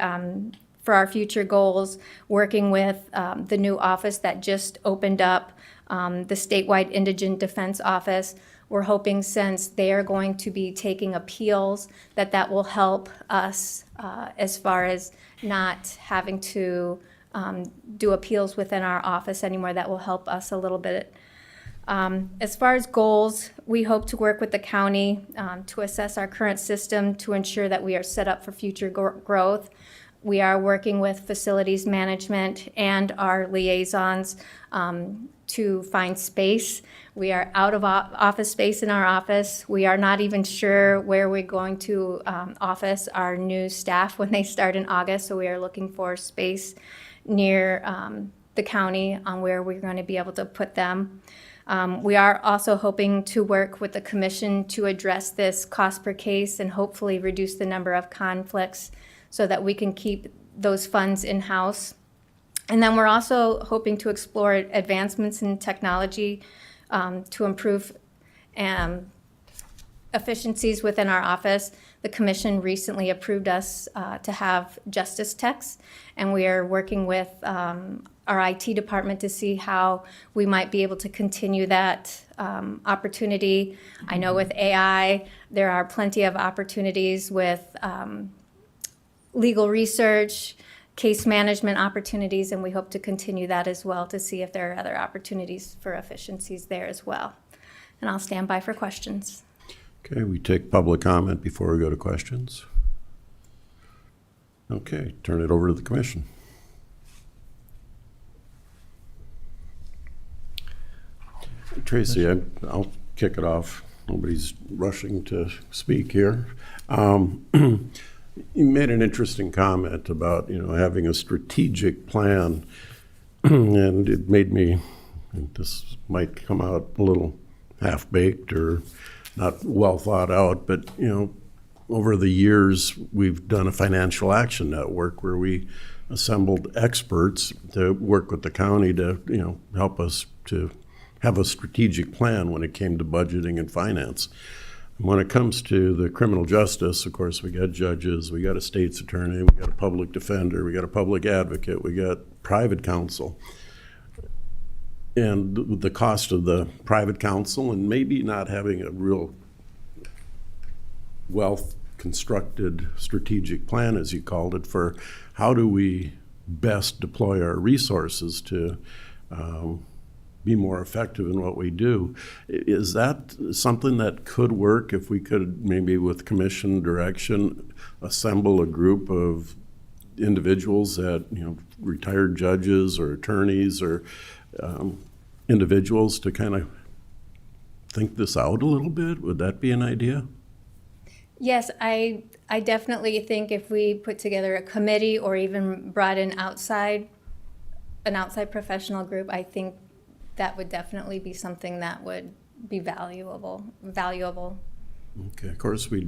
for our future goals, working with the new office that just opened up, the statewide indigent defense office. We're hoping, since they are going to be taking appeals, that will help us as far as not having to do appeals within our office anymore. That will help us a little bit. As far as goals, we hope to work with the county to assess our current system to ensure that we are set up for future growth. We are working with facilities management and our liaisons to find space. We are out of office space in our office. We are not even sure where we're going to office our new staff when they start in August, so we are looking for space near the county on where we're going to be able to put them. We are also hoping to work with the commission to address this cost per case and hopefully reduce the number of conflicts so that we can keep those funds in-house. And then we're also hoping to explore advancements in technology to improve efficiencies within our office. The commission recently approved us to have justice techs, and we are working with our IT department to see how we might be able to continue that opportunity. I know with AI, there are plenty of opportunities with legal research, case management opportunities, and we hope to continue that as well to see if there are other opportunities for efficiencies there as well. And I'll stand by for questions. Okay, we take public comment before we go to questions. Okay, turn it over to the commission. Tracy, I'll kick it off. Nobody's rushing to speak here. You made an interesting comment about, having a strategic plan, and it made me, this might come out a little half-baked or not well thought out, but, over the years, we've done a financial action network where we assembled experts to work with the county to, help us to have a strategic plan when it came to budgeting and finance. When it comes to the criminal justice, of course, we got judges, we got a state's attorney, we got a public defender, we got a public advocate, we got private counsel. And the cost of the private counsel, and maybe not having a real well-constructed strategic plan, as you called it, for how do we best deploy our resources to be more effective in what we do. Is that something that could work if we could, maybe with commission direction, assemble a group of individuals that, retired judges or attorneys or individuals to kind of think this out a little bit? Would that be an idea? Yes, I definitely think if we put together a committee or even brought in an outside professional group, I think that would definitely be something that would be valuable. Okay, of course, we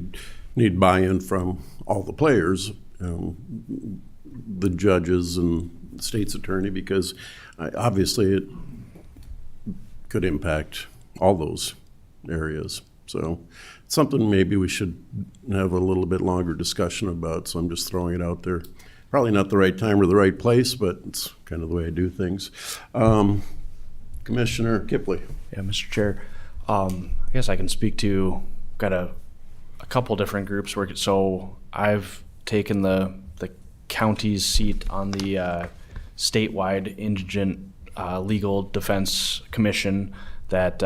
need buy-in from all the players, the judges and the state's attorney, because obviously it could impact all those areas. So it's something maybe we should have a little bit longer discussion about, so I'm just throwing it out there. Probably not the right time or the right place, but it's kind of the way I do things. Commissioner Kipley. Yeah, Mr. Chair. I guess I can speak to, got a couple different groups working. So I've taken the county's seat on the statewide indigent legal defense commission that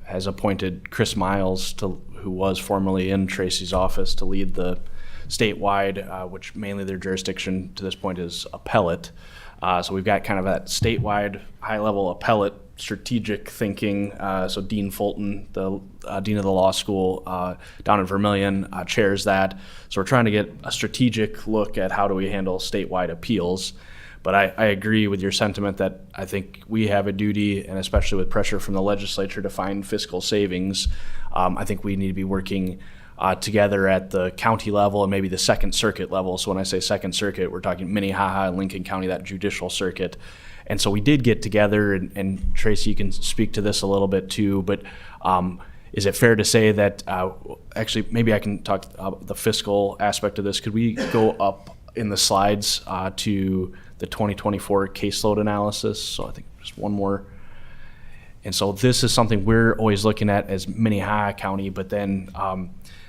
has appointed Chris Miles, who was formerly in Tracy's office, to lead the statewide, which mainly their jurisdiction to this point is appellate. So we've got kind of that statewide high-level appellate strategic thinking. So Dean Fulton, the dean of the law school down in Vermillion, chairs that. So we're trying to get a strategic look at how do we handle statewide appeals. But I agree with your sentiment that I think we have a duty, and especially with pressure from the legislature to find fiscal savings, I think we need to be working together at the county level and maybe the Second Circuit level. So when I say Second Circuit, we're talking Minnehaha and Lincoln County, that judicial circuit. And so we did get together, and Tracy, you can speak to this a little bit too, but is it fair to say that, actually, maybe I can talk the fiscal aspect of this. Could we go up in the slides to the 2024 caseload analysis? So I think just one more. And so this is something we're always looking at as Minnehaha County, but then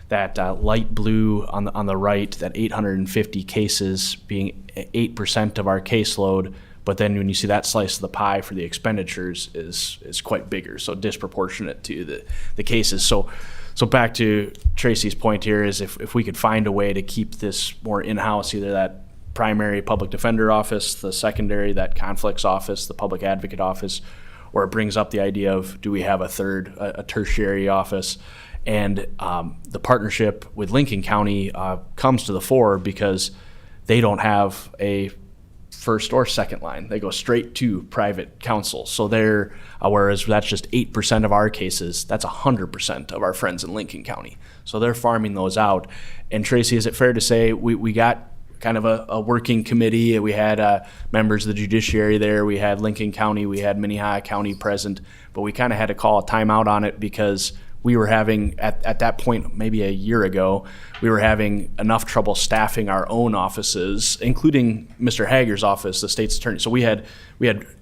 that light blue on the right, that 850 cases being 8% of our caseload, but then when you see that slice of the pie for the expenditures is quite bigger, so disproportionate to the cases. So back to Tracy's point here is if we could find a way to keep this more in-house, either that primary public defender office, the secondary, that conflicts office, the public advocate office, or it brings up the idea of do we have a tertiary office. And the partnership with Lincoln County comes to the fore because they don't have a first or second line. They go straight to private counsel. So they're, whereas that's just 8% of our cases, that's 100% of our friends in Lincoln County. So they're farming those out. And Tracy, is it fair to say we got kind of a working committee? We had members of the judiciary there. We had Lincoln County. We had Minnehaha County present. But we kind of had to call a timeout on it because we were having, at that point, maybe a year ago, we were having enough trouble staffing our own offices, including Mr. Hager's office, the state's attorney. So we had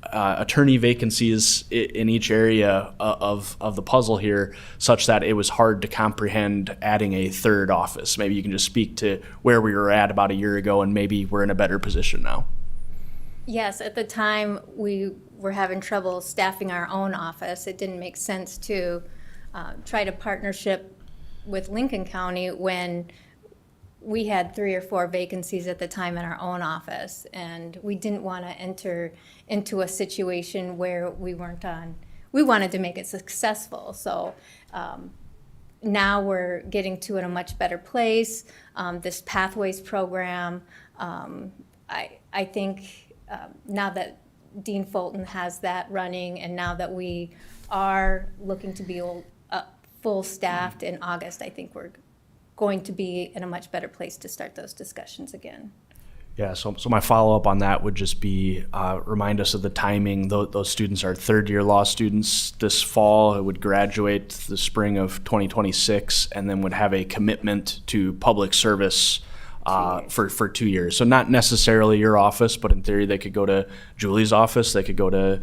attorney vacancies in each area of the puzzle here, such that it was hard to comprehend adding a third office. Maybe you can just speak to where we were at about a year ago, and maybe we're in a better position now. Yes, at the time, we were having trouble staffing our own office. It didn't make sense to try to partnership with Lincoln County when we had 3 or 4 vacancies at the time in our own office, and we didn't want to enter into a situation where we weren't on. We wanted to make it successful, so now we're getting to in a much better place. This Pathways program, I think now that Dean Fulton has that running, and now that we are looking to be full staffed in August, I think we're going to be in a much better place to start those discussions again. Yeah, so my follow-up on that would just be remind us of the timing. Those students are third-year law students this fall. It would graduate the spring of 2026 and then would have a commitment to public service for 2 years. So not necessarily your office, but in theory they could go to Julie's office, they could go to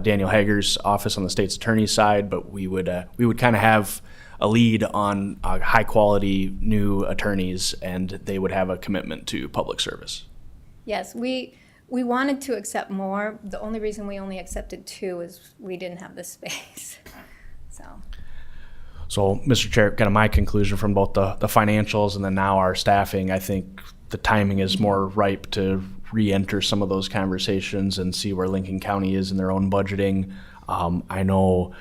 Daniel Hager's office on the state's attorney's side, but we would kind of have a lead on high quality new attorneys, and they would have a commitment to public service. Yes, we wanted to accept more. The only reason we only accepted 2 is we didn't have the space. So, Mr. Chair, kind of my conclusion from both the financials and then now our staffing, I think the timing is more ripe to re-enter some of those conversations and see where Lincoln County is in their own budgeting. I know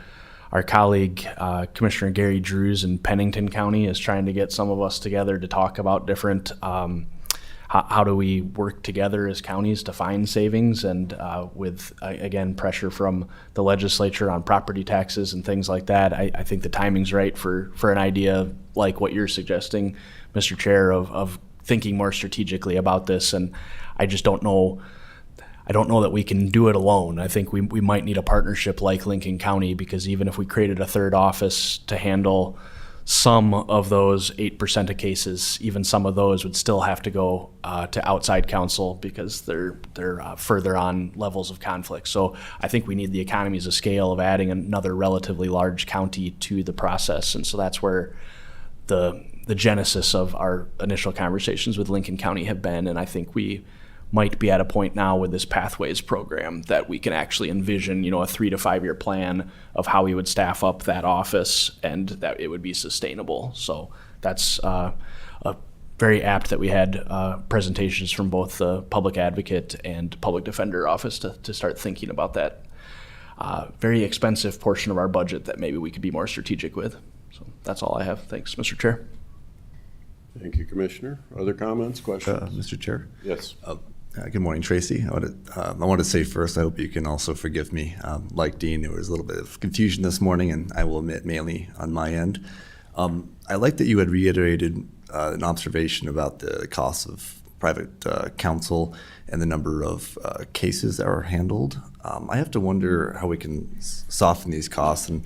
our colleague, Commissioner Gary Drews in Pennington County, is trying to get some of us together to talk about different, how do we work together as counties to find savings, and with, again, pressure from the legislature on property taxes and things like that. I think the timing's right for an idea like what you're suggesting, Mr. Chair, of thinking more strategically about this. And I just don't know that we can do it alone. I think we might need a partnership like Lincoln County, because even if we created a third office to handle some of those 8% of cases, even some of those would still have to go to outside counsel because they're further on levels of conflict. So I think we need the economies of scale of adding another relatively large county to the process. And so that's where the genesis of our initial conversations with Lincoln County have been. And I think we might be at a point now with this Pathways program that we can actually envision, a 3 to 5 year plan of how we would staff up that office and that it would be sustainable. So that's very apt that we had presentations from both the public advocate and public defender office to start thinking about that. very expensive portion of our budget that maybe we could be more strategic with. So that's all I have. Thanks, Mr. Chair. Thank you, Commissioner. Other comments, questions? Mr. Chair? Yes. Good morning, Tracy. I want to say first, I hope you can also forgive me. Like Dean, there was a little bit of confusion this morning, and I will admit mainly on my end. I like that you had reiterated an observation about the cost of private counsel and the number of cases that are handled. I have to wonder how we can soften these costs. And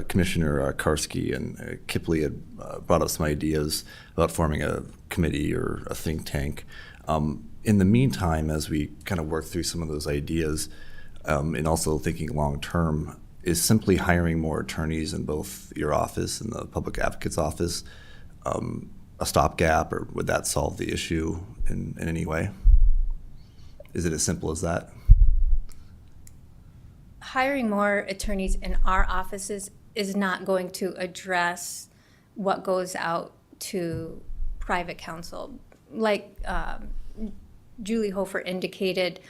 Commissioner Karski and Kipley had brought up some ideas about forming a committee or a think tank. In the meantime, as we kind of work through some of those ideas, and also thinking long term, is simply hiring more attorneys in both your office and the public advocate's office a stopgap, or would that solve the issue in any way? Is it as simple as that? Hiring more attorneys in our offices is not going to address what goes out to private counsel. Like Julie Hofer indicated,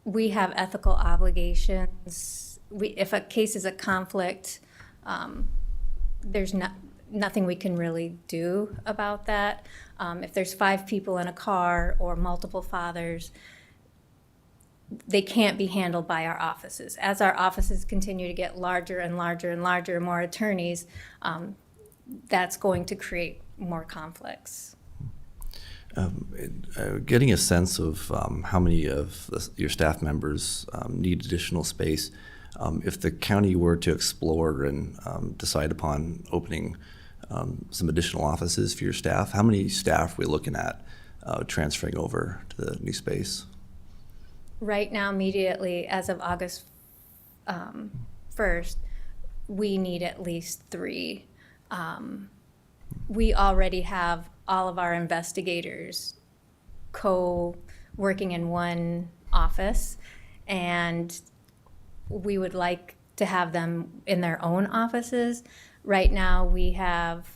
we have ethical obligations. If a case is a conflict, there's nothing we can really do about that. If there's 5 people in a car or multiple fathers, they can't be handled by our offices. As our offices continue to get larger and larger and larger, more attorneys, that's going to create more conflicts. Getting a sense of how many of your staff members need additional space, if the county were to explore and decide upon opening some additional offices for your staff, how many staff are we looking at transferring over to the new space? Right now, immediately, as of August 1st, we need at least 3. We already have all of our investigators co-working in one office, and we would like to have them in their own offices. Right now, we have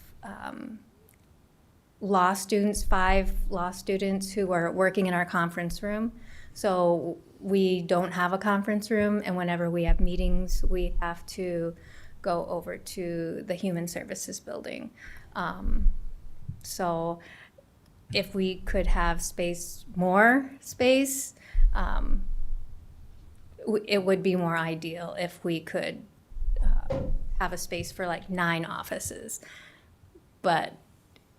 law students, 5 law students who are working in our conference room. So we don't have a conference room, and whenever we have meetings, we have to go over to the Human Services building. So if we could have more space, it would be more ideal if we could have a space for like 9 offices. But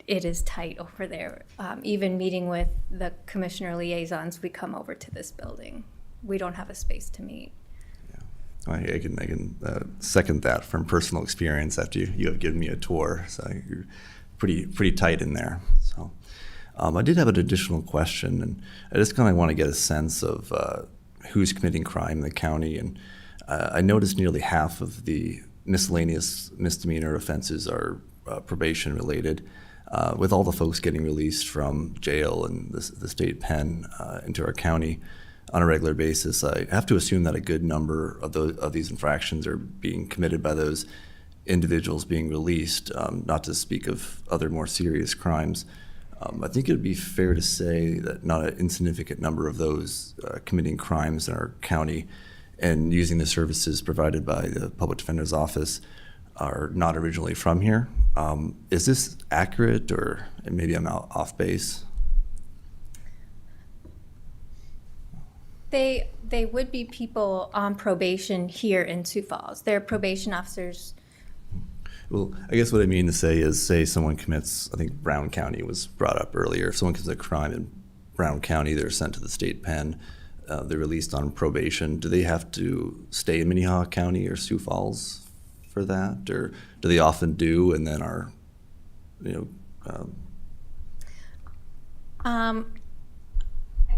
it is tight over there. Even meeting with the commissioner liaisons, we come over to this building. We don't have a space to meet. I can second that from personal experience after you have given me a tour. So you're pretty tight in there. So I did have an additional question, and I just kind of want to get a sense of who's committing crime in the county. And I noticed nearly half of the miscellaneous misdemeanor offenses are probation related. With all the folks getting released from jail and the state pen into our county on a regular basis, I have to assume that a good number of these infractions are being committed by those individuals being released, not to speak of other more serious crimes. I think it would be fair to say that not an insignificant number of those committing crimes in our county and using the services provided by the Public Defender's Office are not originally from here. Is this accurate, or maybe I'm off base? They would be people on probation here in Sioux Falls. They're probation officers. Well, I guess what I mean to say is, say someone commits, I think Brown County was brought up earlier, if someone commits a crime in Brown County, they're sent to the state pen, they're released on probation. Do they have to stay in Minnehaha County or Sioux Falls for that, or do they often do and then are, I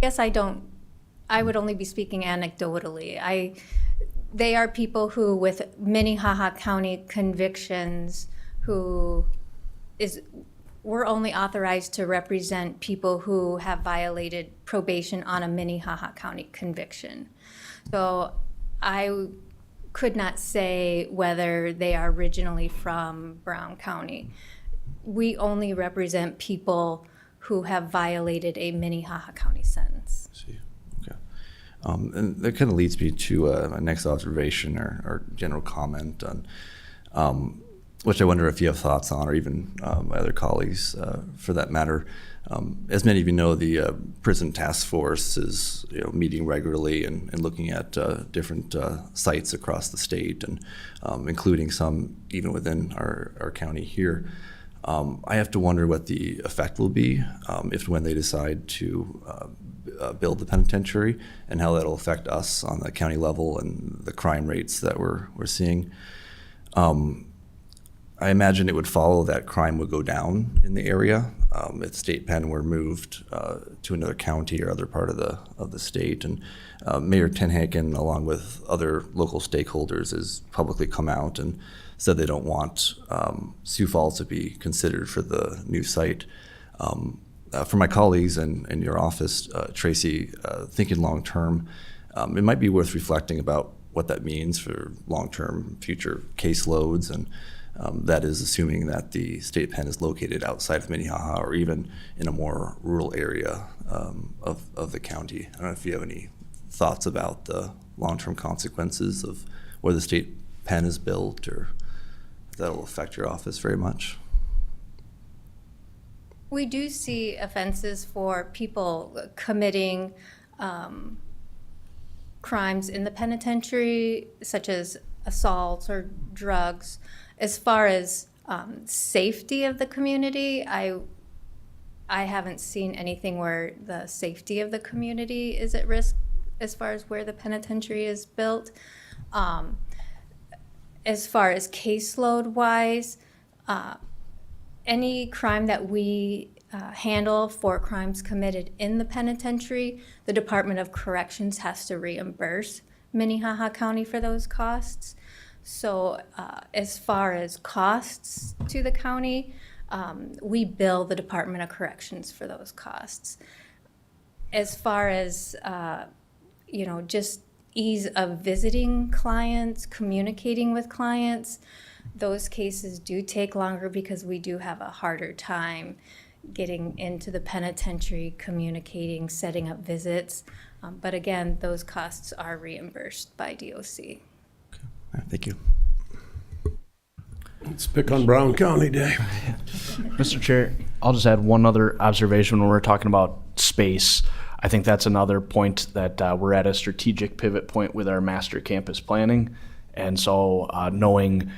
guess I would only be speaking anecdotally. They are people who, with Minnehaha County convictions, we're only authorized to represent people who have violated probation on a Minnehaha County conviction. So I could not say whether they are originally from Brown County. We only represent people who have violated a Minnehaha County sentence. See, okay. And that kind of leads me to my next observation or general comment on, which I wonder if you have thoughts on, or even my other colleagues for that matter. As many of you know, the prison task force is meeting regularly and looking at different sites across the state, and including some even within our county here. I have to wonder what the effect will be if when they decide to build the penitentiary, and how that'll affect us on the county level and the crime rates that we're seeing. I imagine it would follow that crime would go down in the area if state pen were moved to another county or other part of the state. And Mayor Tenhaken, along with other local stakeholders, has publicly come out and said they don't want Sioux Falls to be considered for the new site. For my colleagues in your office, Tracy, thinking long term, it might be worth reflecting about what that means for long-term future caseloads, and that is assuming that the state pen is located outside of Minnehaha or even in a more rural area of the county. I don't know if you have any thoughts about the long-term consequences of where the state pen is built, or if that'll affect your office very much. We do see offenses for people committing crimes in the penitentiary, such as assaults or drugs. As far as safety of the community, I haven't seen anything where the safety of the community is at risk as far as where the penitentiary is built. As far as caseload-wise, any crime that we handle for crimes committed in the penitentiary, the Department of Corrections has to reimburse Minnehaha County for those costs. So as far as costs to the county, we bill the Department of Corrections for those costs. As far as, just ease of visiting clients, communicating with clients, those cases do take longer because we do have a harder time getting into the penitentiary, communicating, setting up visits. But again, those costs are reimbursed by DOC. Okay. All right, thank you. Let's pick on Brown County Day. Mr. Chair, I'll just add one other observation when we're talking about space. I think that's another point that we're at a strategic pivot point with our master campus planning. And so knowing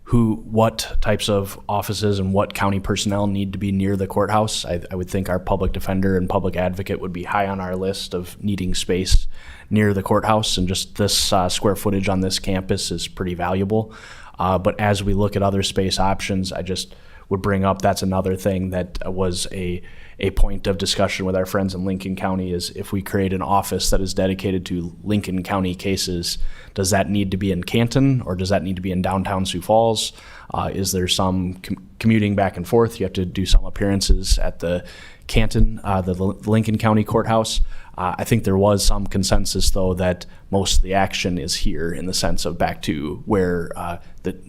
what types of offices and what county personnel need to be near the courthouse, I would think our public defender and public advocate would be high on our list of needing space near the courthouse. And just this square footage on this campus is pretty valuable. But as we look at other space options, I just would bring up that's another thing that was a point of discussion with our friends in Lincoln County is if we create an office that is dedicated to Lincoln County cases, does that need to be in Canton or does that need to be in downtown Sioux Falls? Is there some commuting back and forth? You have to do some appearances at the Canton, the Lincoln County Courthouse. I think there was some consensus, though, that most of the action is here in the sense of back to where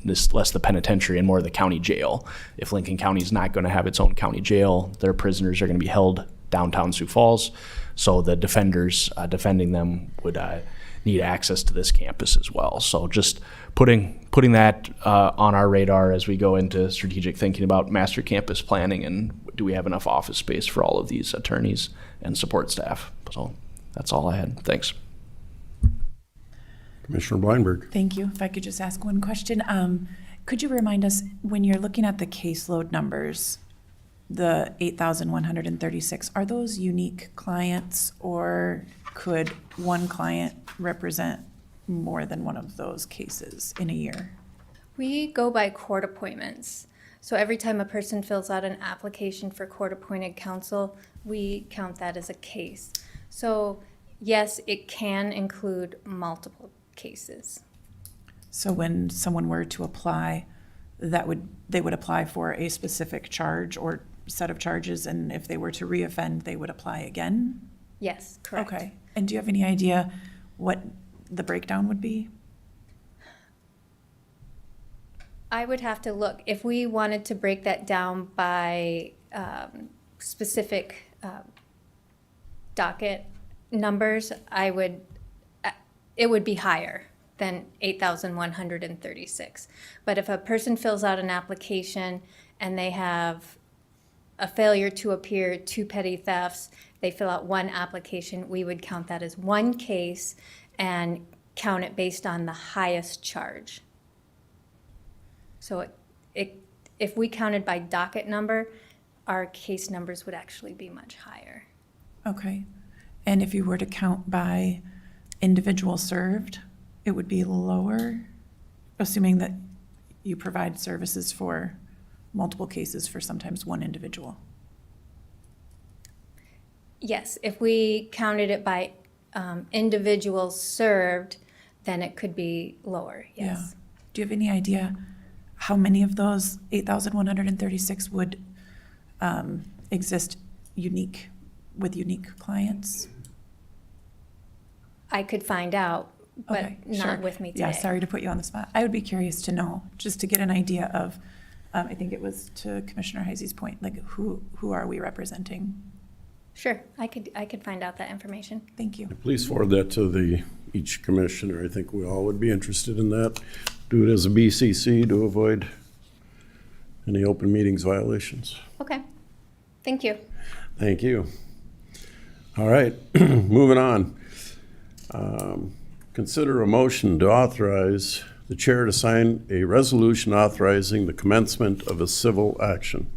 less the penitentiary and more the county jail. If Lincoln County is not going to have its own county jail, their prisoners are going to be held downtown Sioux Falls. So the defenders defending them would need access to this campus as well. So just putting that on our radar as we go into strategic thinking about master campus planning and do we have enough office space for all of these attorneys and support staff. So that's all I had. Thanks. Commissioner Bleinberg. Thank you. If I could just ask one question. Could you remind us, when you're looking at the caseload numbers, the 8,136, are those unique clients or could one client represent more than one of those cases in a year? We go by court appointments. So every time a person fills out an application for court-appointed counsel, we count that as a case. So yes, it can include multiple cases. So when someone were to apply, they would apply for a specific charge or set of charges, and if they were to reoffend, they would apply again? Yes, correct. Okay. And do you have any idea what the breakdown would be? I would have to look. If we wanted to break that down by specific docket numbers, it would be higher than 8,136. But if a person fills out an application and they have a failure to appear, 2 petty thefts, they fill out 1 application, we would count that as 1 case and count it based on the highest charge. So if we counted by docket number, our case numbers would actually be much higher. Okay. And if you were to count by individual served, it would be lower, assuming that you provide services for multiple cases for sometimes one individual. Yes, if we counted it by individuals served, then it could be lower, yes. Yeah. Do you have any idea how many of those 8,136 would exist with unique clients? I could find out, but Okay, not sure. with me today. Yeah, sorry to put you on the spot. I would be curious to know, just to get an idea of, I think it was to Commissioner Heisey's point, like who are we representing? Sure, I could find out that information. Thank you. Please forward that to each commissioner. I think we all would be interested in that. Do it as a BCC to avoid any open meetings violations. Okay, thank you. Thank you. All right, moving on. Consider a motion to authorize the chair to sign a resolution authorizing the commencement of a civil action.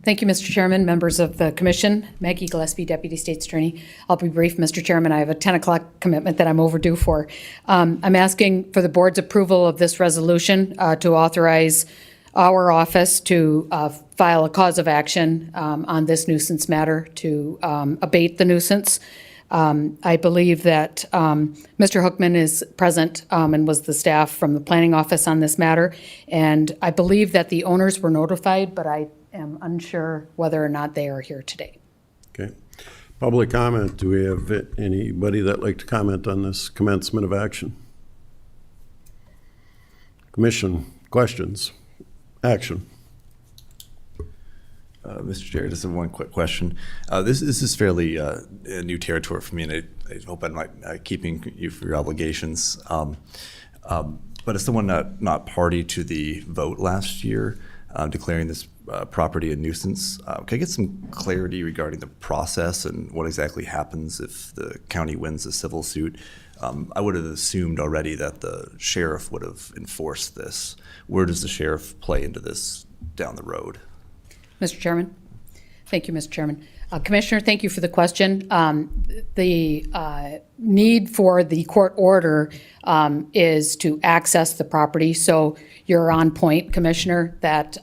Thank you, Mr. Chairman, members of the commission. Maggie Gillespie, Deputy State's Attorney. I'll be brief, Mr. Chairman. I have a 10 o'clock commitment that I'm overdue for. I'm asking for the board's approval of this resolution to authorize our office to file a cause of action on this nuisance matter to abate the nuisance. I believe that Mr. Hookman is present and was the staff from the planning office on this matter. And I believe that the owners were notified, but I am unsure whether or not they are here today. Okay. Public comment. Do we have anybody that'd like to comment on this commencement of action? Commission, questions? Action. Mr. Chair, just one quick question. This is fairly new territory for me, and I hope I'm not keeping you for your obligations. But as someone not party to the vote last year, declaring this property a nuisance, can I get some clarity regarding the process and what exactly happens if the county wins a civil suit? I would have assumed already that the sheriff would have enforced this. Where does the sheriff play into this down the road? Mr. Chairman? Thank you, Mr. Chairman. Commissioner, thank you for the question. The need for the court order is to access the property. So you're on point, Commissioner, that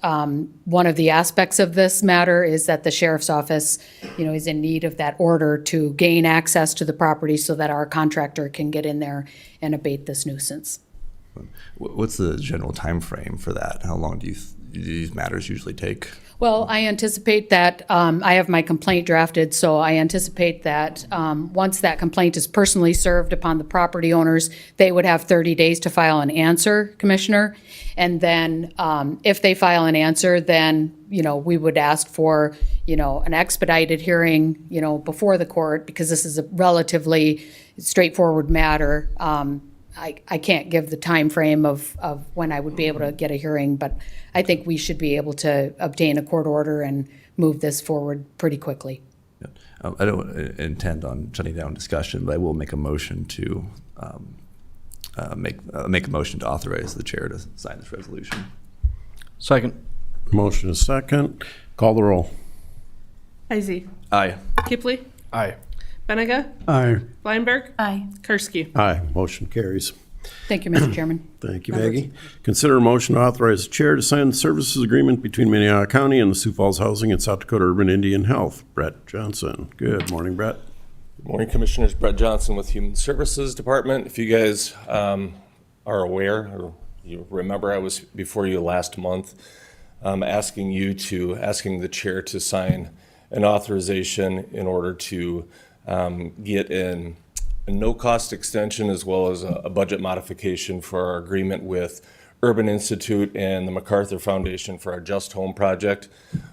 one of the aspects of this matter is that the sheriff's office, is in need of that order to gain access to the property so that our contractor can get in there and abate this nuisance. What's the general time frame for that? How long do these matters usually take? Well, I anticipate that, I have my complaint drafted, so I anticipate that once that complaint is personally served upon the property owners, they would have 30 days to file an answer, Commissioner. And then if they file an answer, then, we would ask for, an expedited hearing, before the court, because this is a relatively straightforward matter. I can't give the time frame of when I would be able to get a hearing, but I think we should be able to obtain a court order and move this forward pretty quickly. I don't intend on shutting down discussion, but I will make a motion to make a motion to authorize the chair to sign this resolution. Second. Motion is second. Call the roll. Heisey. Aye. Kipley. Aye. Benega. Aye. Blindberg. Aye. Karski. Aye. Motion carries. Thank you, Mr. Chairman. Thank you, Maggie. Consider a motion to authorize the chair to sign the services agreement between Minnehaha County and the Sioux Falls Housing and South Dakota Urban Indian Health. Brett Johnson. Good morning, Brett. Good morning, Commissioners. Brett Johnson with Human Services Department. If you guys are aware, or you remember, I was before you last month asking the chair to sign an authorization in order to get in a no-cost extension as well as a budget modification for our agreement with Urban Institute and the MacArthur Foundation for our Just Home project,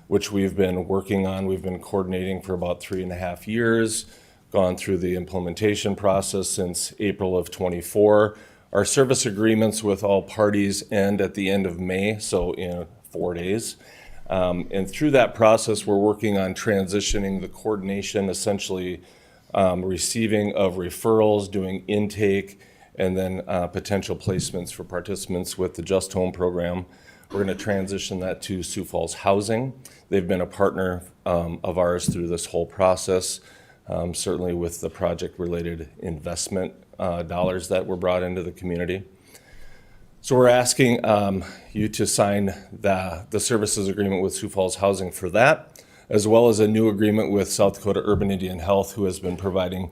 which we've been working on. We've been coordinating for about 3.5 years, gone through the implementation process since April of '24. Our service agreements with all parties end at the end of May, so in 4 days. And through that process, we're working on transitioning the coordination, essentially receiving of referrals, doing intake, and then potential placements for participants with the Just Home program. We're going to transition that to Sioux Falls Housing. They've been a partner of ours through this whole process, certainly with the project-related investment dollars that were brought into the community. So we're asking you to sign the services agreement with Sioux Falls Housing for that, as well as a new agreement with South Dakota Urban Indian Health, who has been providing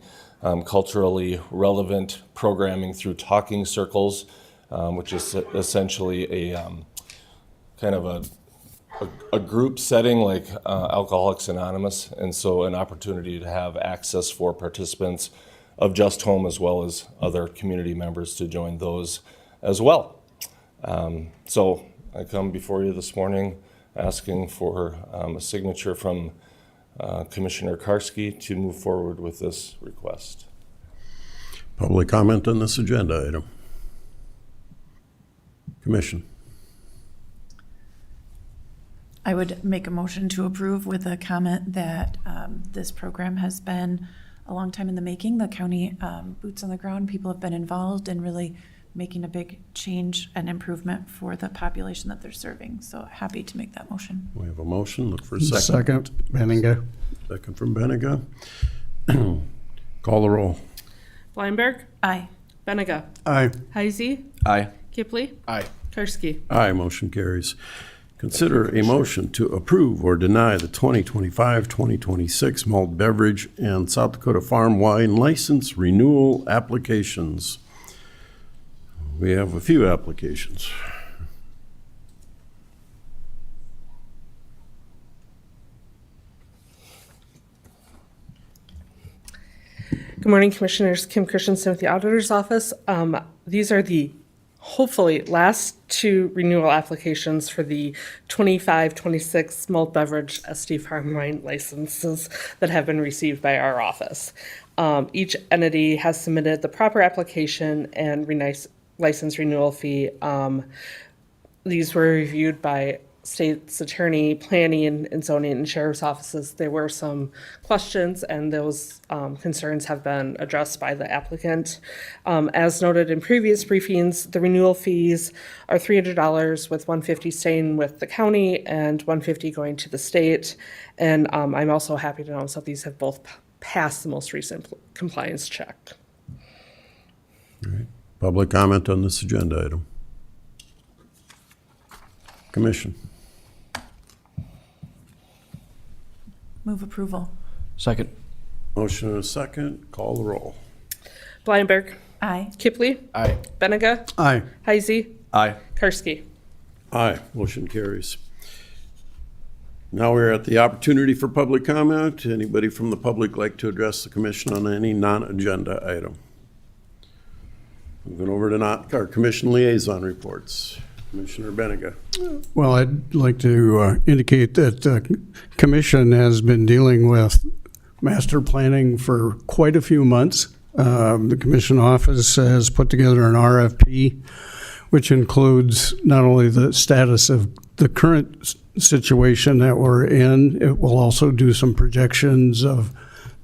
culturally relevant programming through talking circles, which is essentially a kind of a group setting like Alcoholics Anonymous, and so an opportunity to have access for participants of Just Home as well as other community members to join those as well. So I come before you this morning asking for a signature from Commissioner Karski to move forward with this request. Public comment on this agenda item. Commission. I would make a motion to approve with a comment that this program has been a long time in the making. The county boots on the ground, people have been involved in really making a big change and improvement for the population that they're serving. So happy to make that motion. We have a motion. Look for a second. Second, Benninga. Second from Benega. Call the roll. Blindberg, Aye. Benega, Aye. Heisey, Aye. Kipley, Aye. Karski. Aye, motion carries. Consider a motion to approve or deny the 2025-2026 malt beverage and South Dakota farm wine license renewal applications. We have a few applications. Good morning, Commissioners. Kim Christensen with the Auditor's Office. These are the hopefully last two renewal applications for the 25-26 malt beverage SD farm wine licenses that have been received by our office. Each entity has submitted the proper application and license renewal fee. These were reviewed by state's attorney, planning and zoning and sheriff's offices. There were some questions and those concerns have been addressed by the applicant. As noted in previous briefings, the renewal fees are $300 with $150 staying with the county and $150 going to the state. And I'm also happy to announce that these have both passed the most recent compliance check. All right. Public comment on this agenda item. Commission. Move approval. Second. Motion and a second. Call the roll. Blindberg, Aye. Kipley, Aye. Benega, Aye. Heisey, Aye. Karski. Aye, motion carries. Now we're at the opportunity for public comment. Anybody from the public like to address the commission on any non-agenda item? Moving over to our commission liaison reports. Commissioner Benega. Well, I'd like to indicate that the commission has been dealing with master planning for quite a few months. The commission office has put together an RFP, which includes not only the status of the current situation that we're in, it will also do some projections of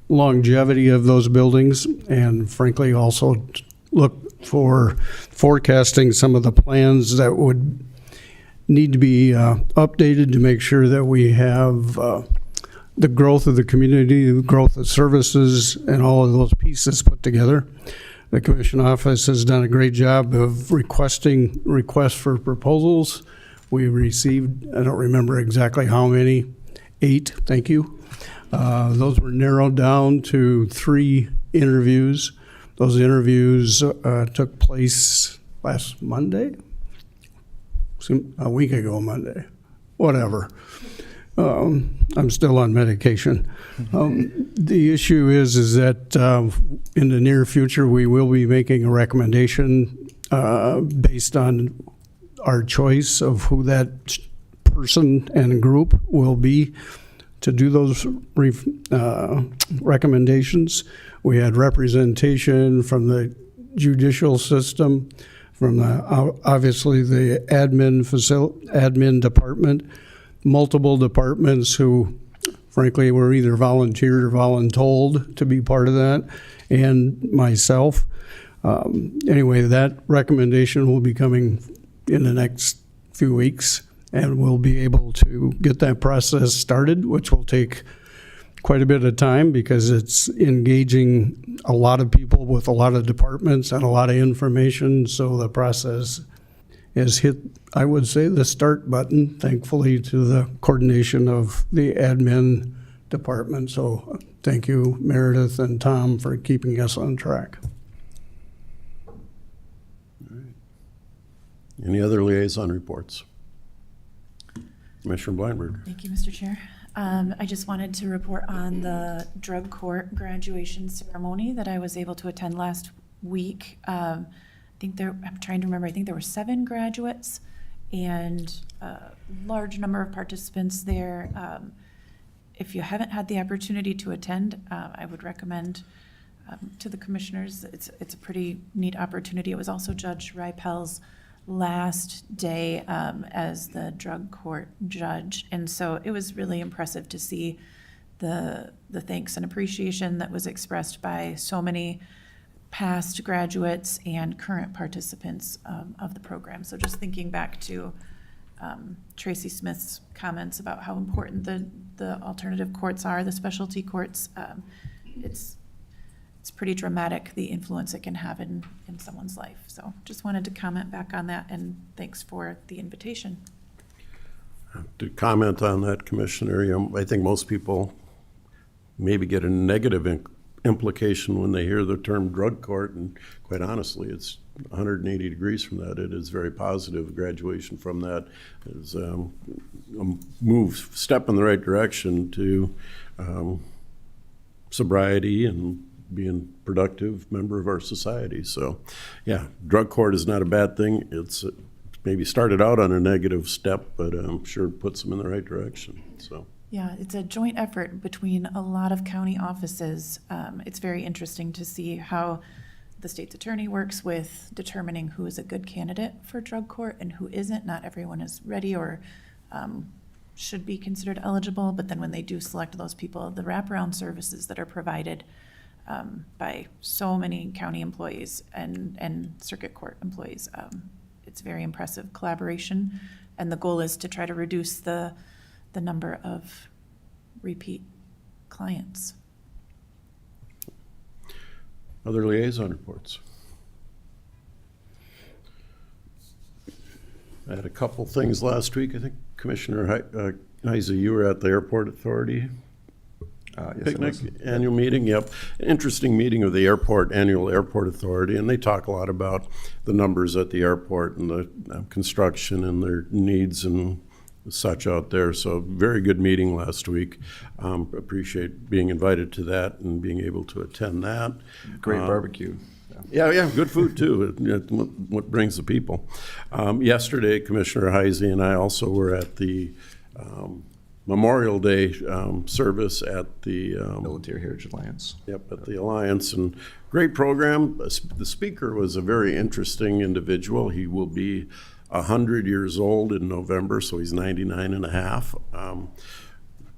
longevity of those buildings and frankly also look for forecasting some of the plans that would need to be updated to make sure that we have the growth of the community, the growth of services, and all of those pieces put together. The commission office has done a great job of requesting requests for proposals. We received, I don't remember exactly how many, 8, thank you. Those were narrowed down to 3 interviews. Those interviews took place last Monday? A week ago Monday, whatever. I'm still on medication. The issue is that in the near future, we will be making a recommendation based on our choice of who that person and group will be to do those recommendations. We had representation from the judicial system, from obviously the admin department, multiple departments who frankly were either volunteered or voluntold to be part of that, and myself. Anyway, that recommendation will be coming in the next few weeks, and we'll be able to get that process started, which will take quite a bit of time because it's engaging a lot of people with a lot of departments and a lot of information. So the process has hit, I would say, the start button, thankfully, to the coordination of the admin department. So thank you, Meredith and Tom, for keeping us on track. Any other liaison reports? Commissioner Blindberg. Thank you, Mr. Chair. I just wanted to report on the drug court graduation ceremony that I was able to attend last week. I'm trying to remember, I think there were 7 graduates and a large number of participants there. If you haven't had the opportunity to attend, I would recommend to the commissioners. It's a pretty neat opportunity. It was also Judge Rypel's last day as the drug court judge, and so it was really impressive to see the thanks and appreciation that was expressed by so many past graduates and current participants of the program. So just thinking back to Tracy Smith's comments about how important the alternative courts are, the specialty courts, it's pretty dramatic, the influence it can have in someone's life. So just wanted to comment back on that, and thanks for the invitation. To comment on that, Commissioner, I think most people maybe get a negative implication when they hear the term drug court, and quite honestly, it's 180 degrees from that. It is very positive. Graduation from that is a step in the right direction to sobriety and being a productive member of our society. So, yeah, drug court is not a bad thing. It's maybe started out on a negative step, but I'm sure it puts them in the right direction. So. Yeah, it's a joint effort between a lot of county offices. It's very interesting to see how the state's attorney works with determining who is a good candidate for drug court and who isn't. Not everyone is ready or should be considered eligible, but then when they do select those people, the wraparound services that are provided by so many county employees and circuit court employees, it's very impressive collaboration, and the goal is to try to reduce the number of repeat clients. Other liaison reports? I had a couple things last week. I think Commissioner Heise, you were at the Airport Authority picnic annual meeting. Yep, interesting meeting of the annual Airport Authority, and they talk a lot about the numbers at the airport and the construction and their needs and such out there. So very good meeting last week. Appreciate being invited to that and being able to attend that. Great barbecue. Yeah, good food too. What brings the people. Yesterday, Commissioner Heise and I also were at the Memorial Day service at the Military Heritage Alliance. Yep, at the Alliance, and great program. The speaker was a very interesting individual. He will be 100 years old in November, so he's 99 and a half.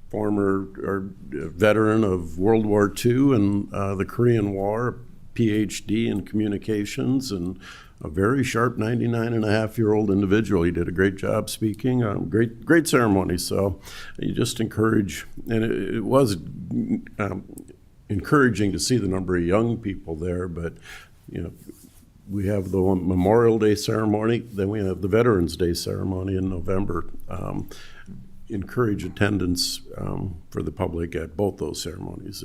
Former or veteran of World War II and the Korean War, PhD in communications, and a very sharp 99-and-a-half-year-old individual. He did a great job speaking. Great ceremony. So you just encourage, and it was encouraging to see the number of young people there. But we have the Memorial Day ceremony, then we have the Veterans Day ceremony in November. Encourage attendance for the public at both those ceremonies.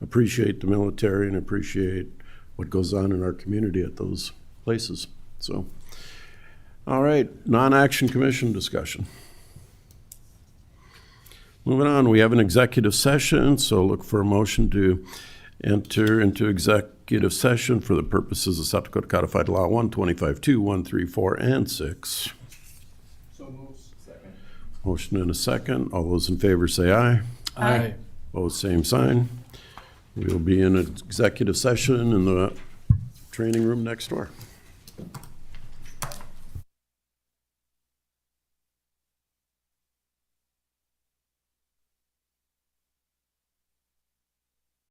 Appreciate the military and appreciate what goes on in our community at those places. So, all right, non-action commission discussion. Moving on, we have an executive session, so look for a motion to enter into executive session for the purposes of South Dakota Codified Law 125.2, 134, and 6. Motion and a second. All those in favor say aye. Aye. Opposed, same sign. We will be in an executive session in the training room next door.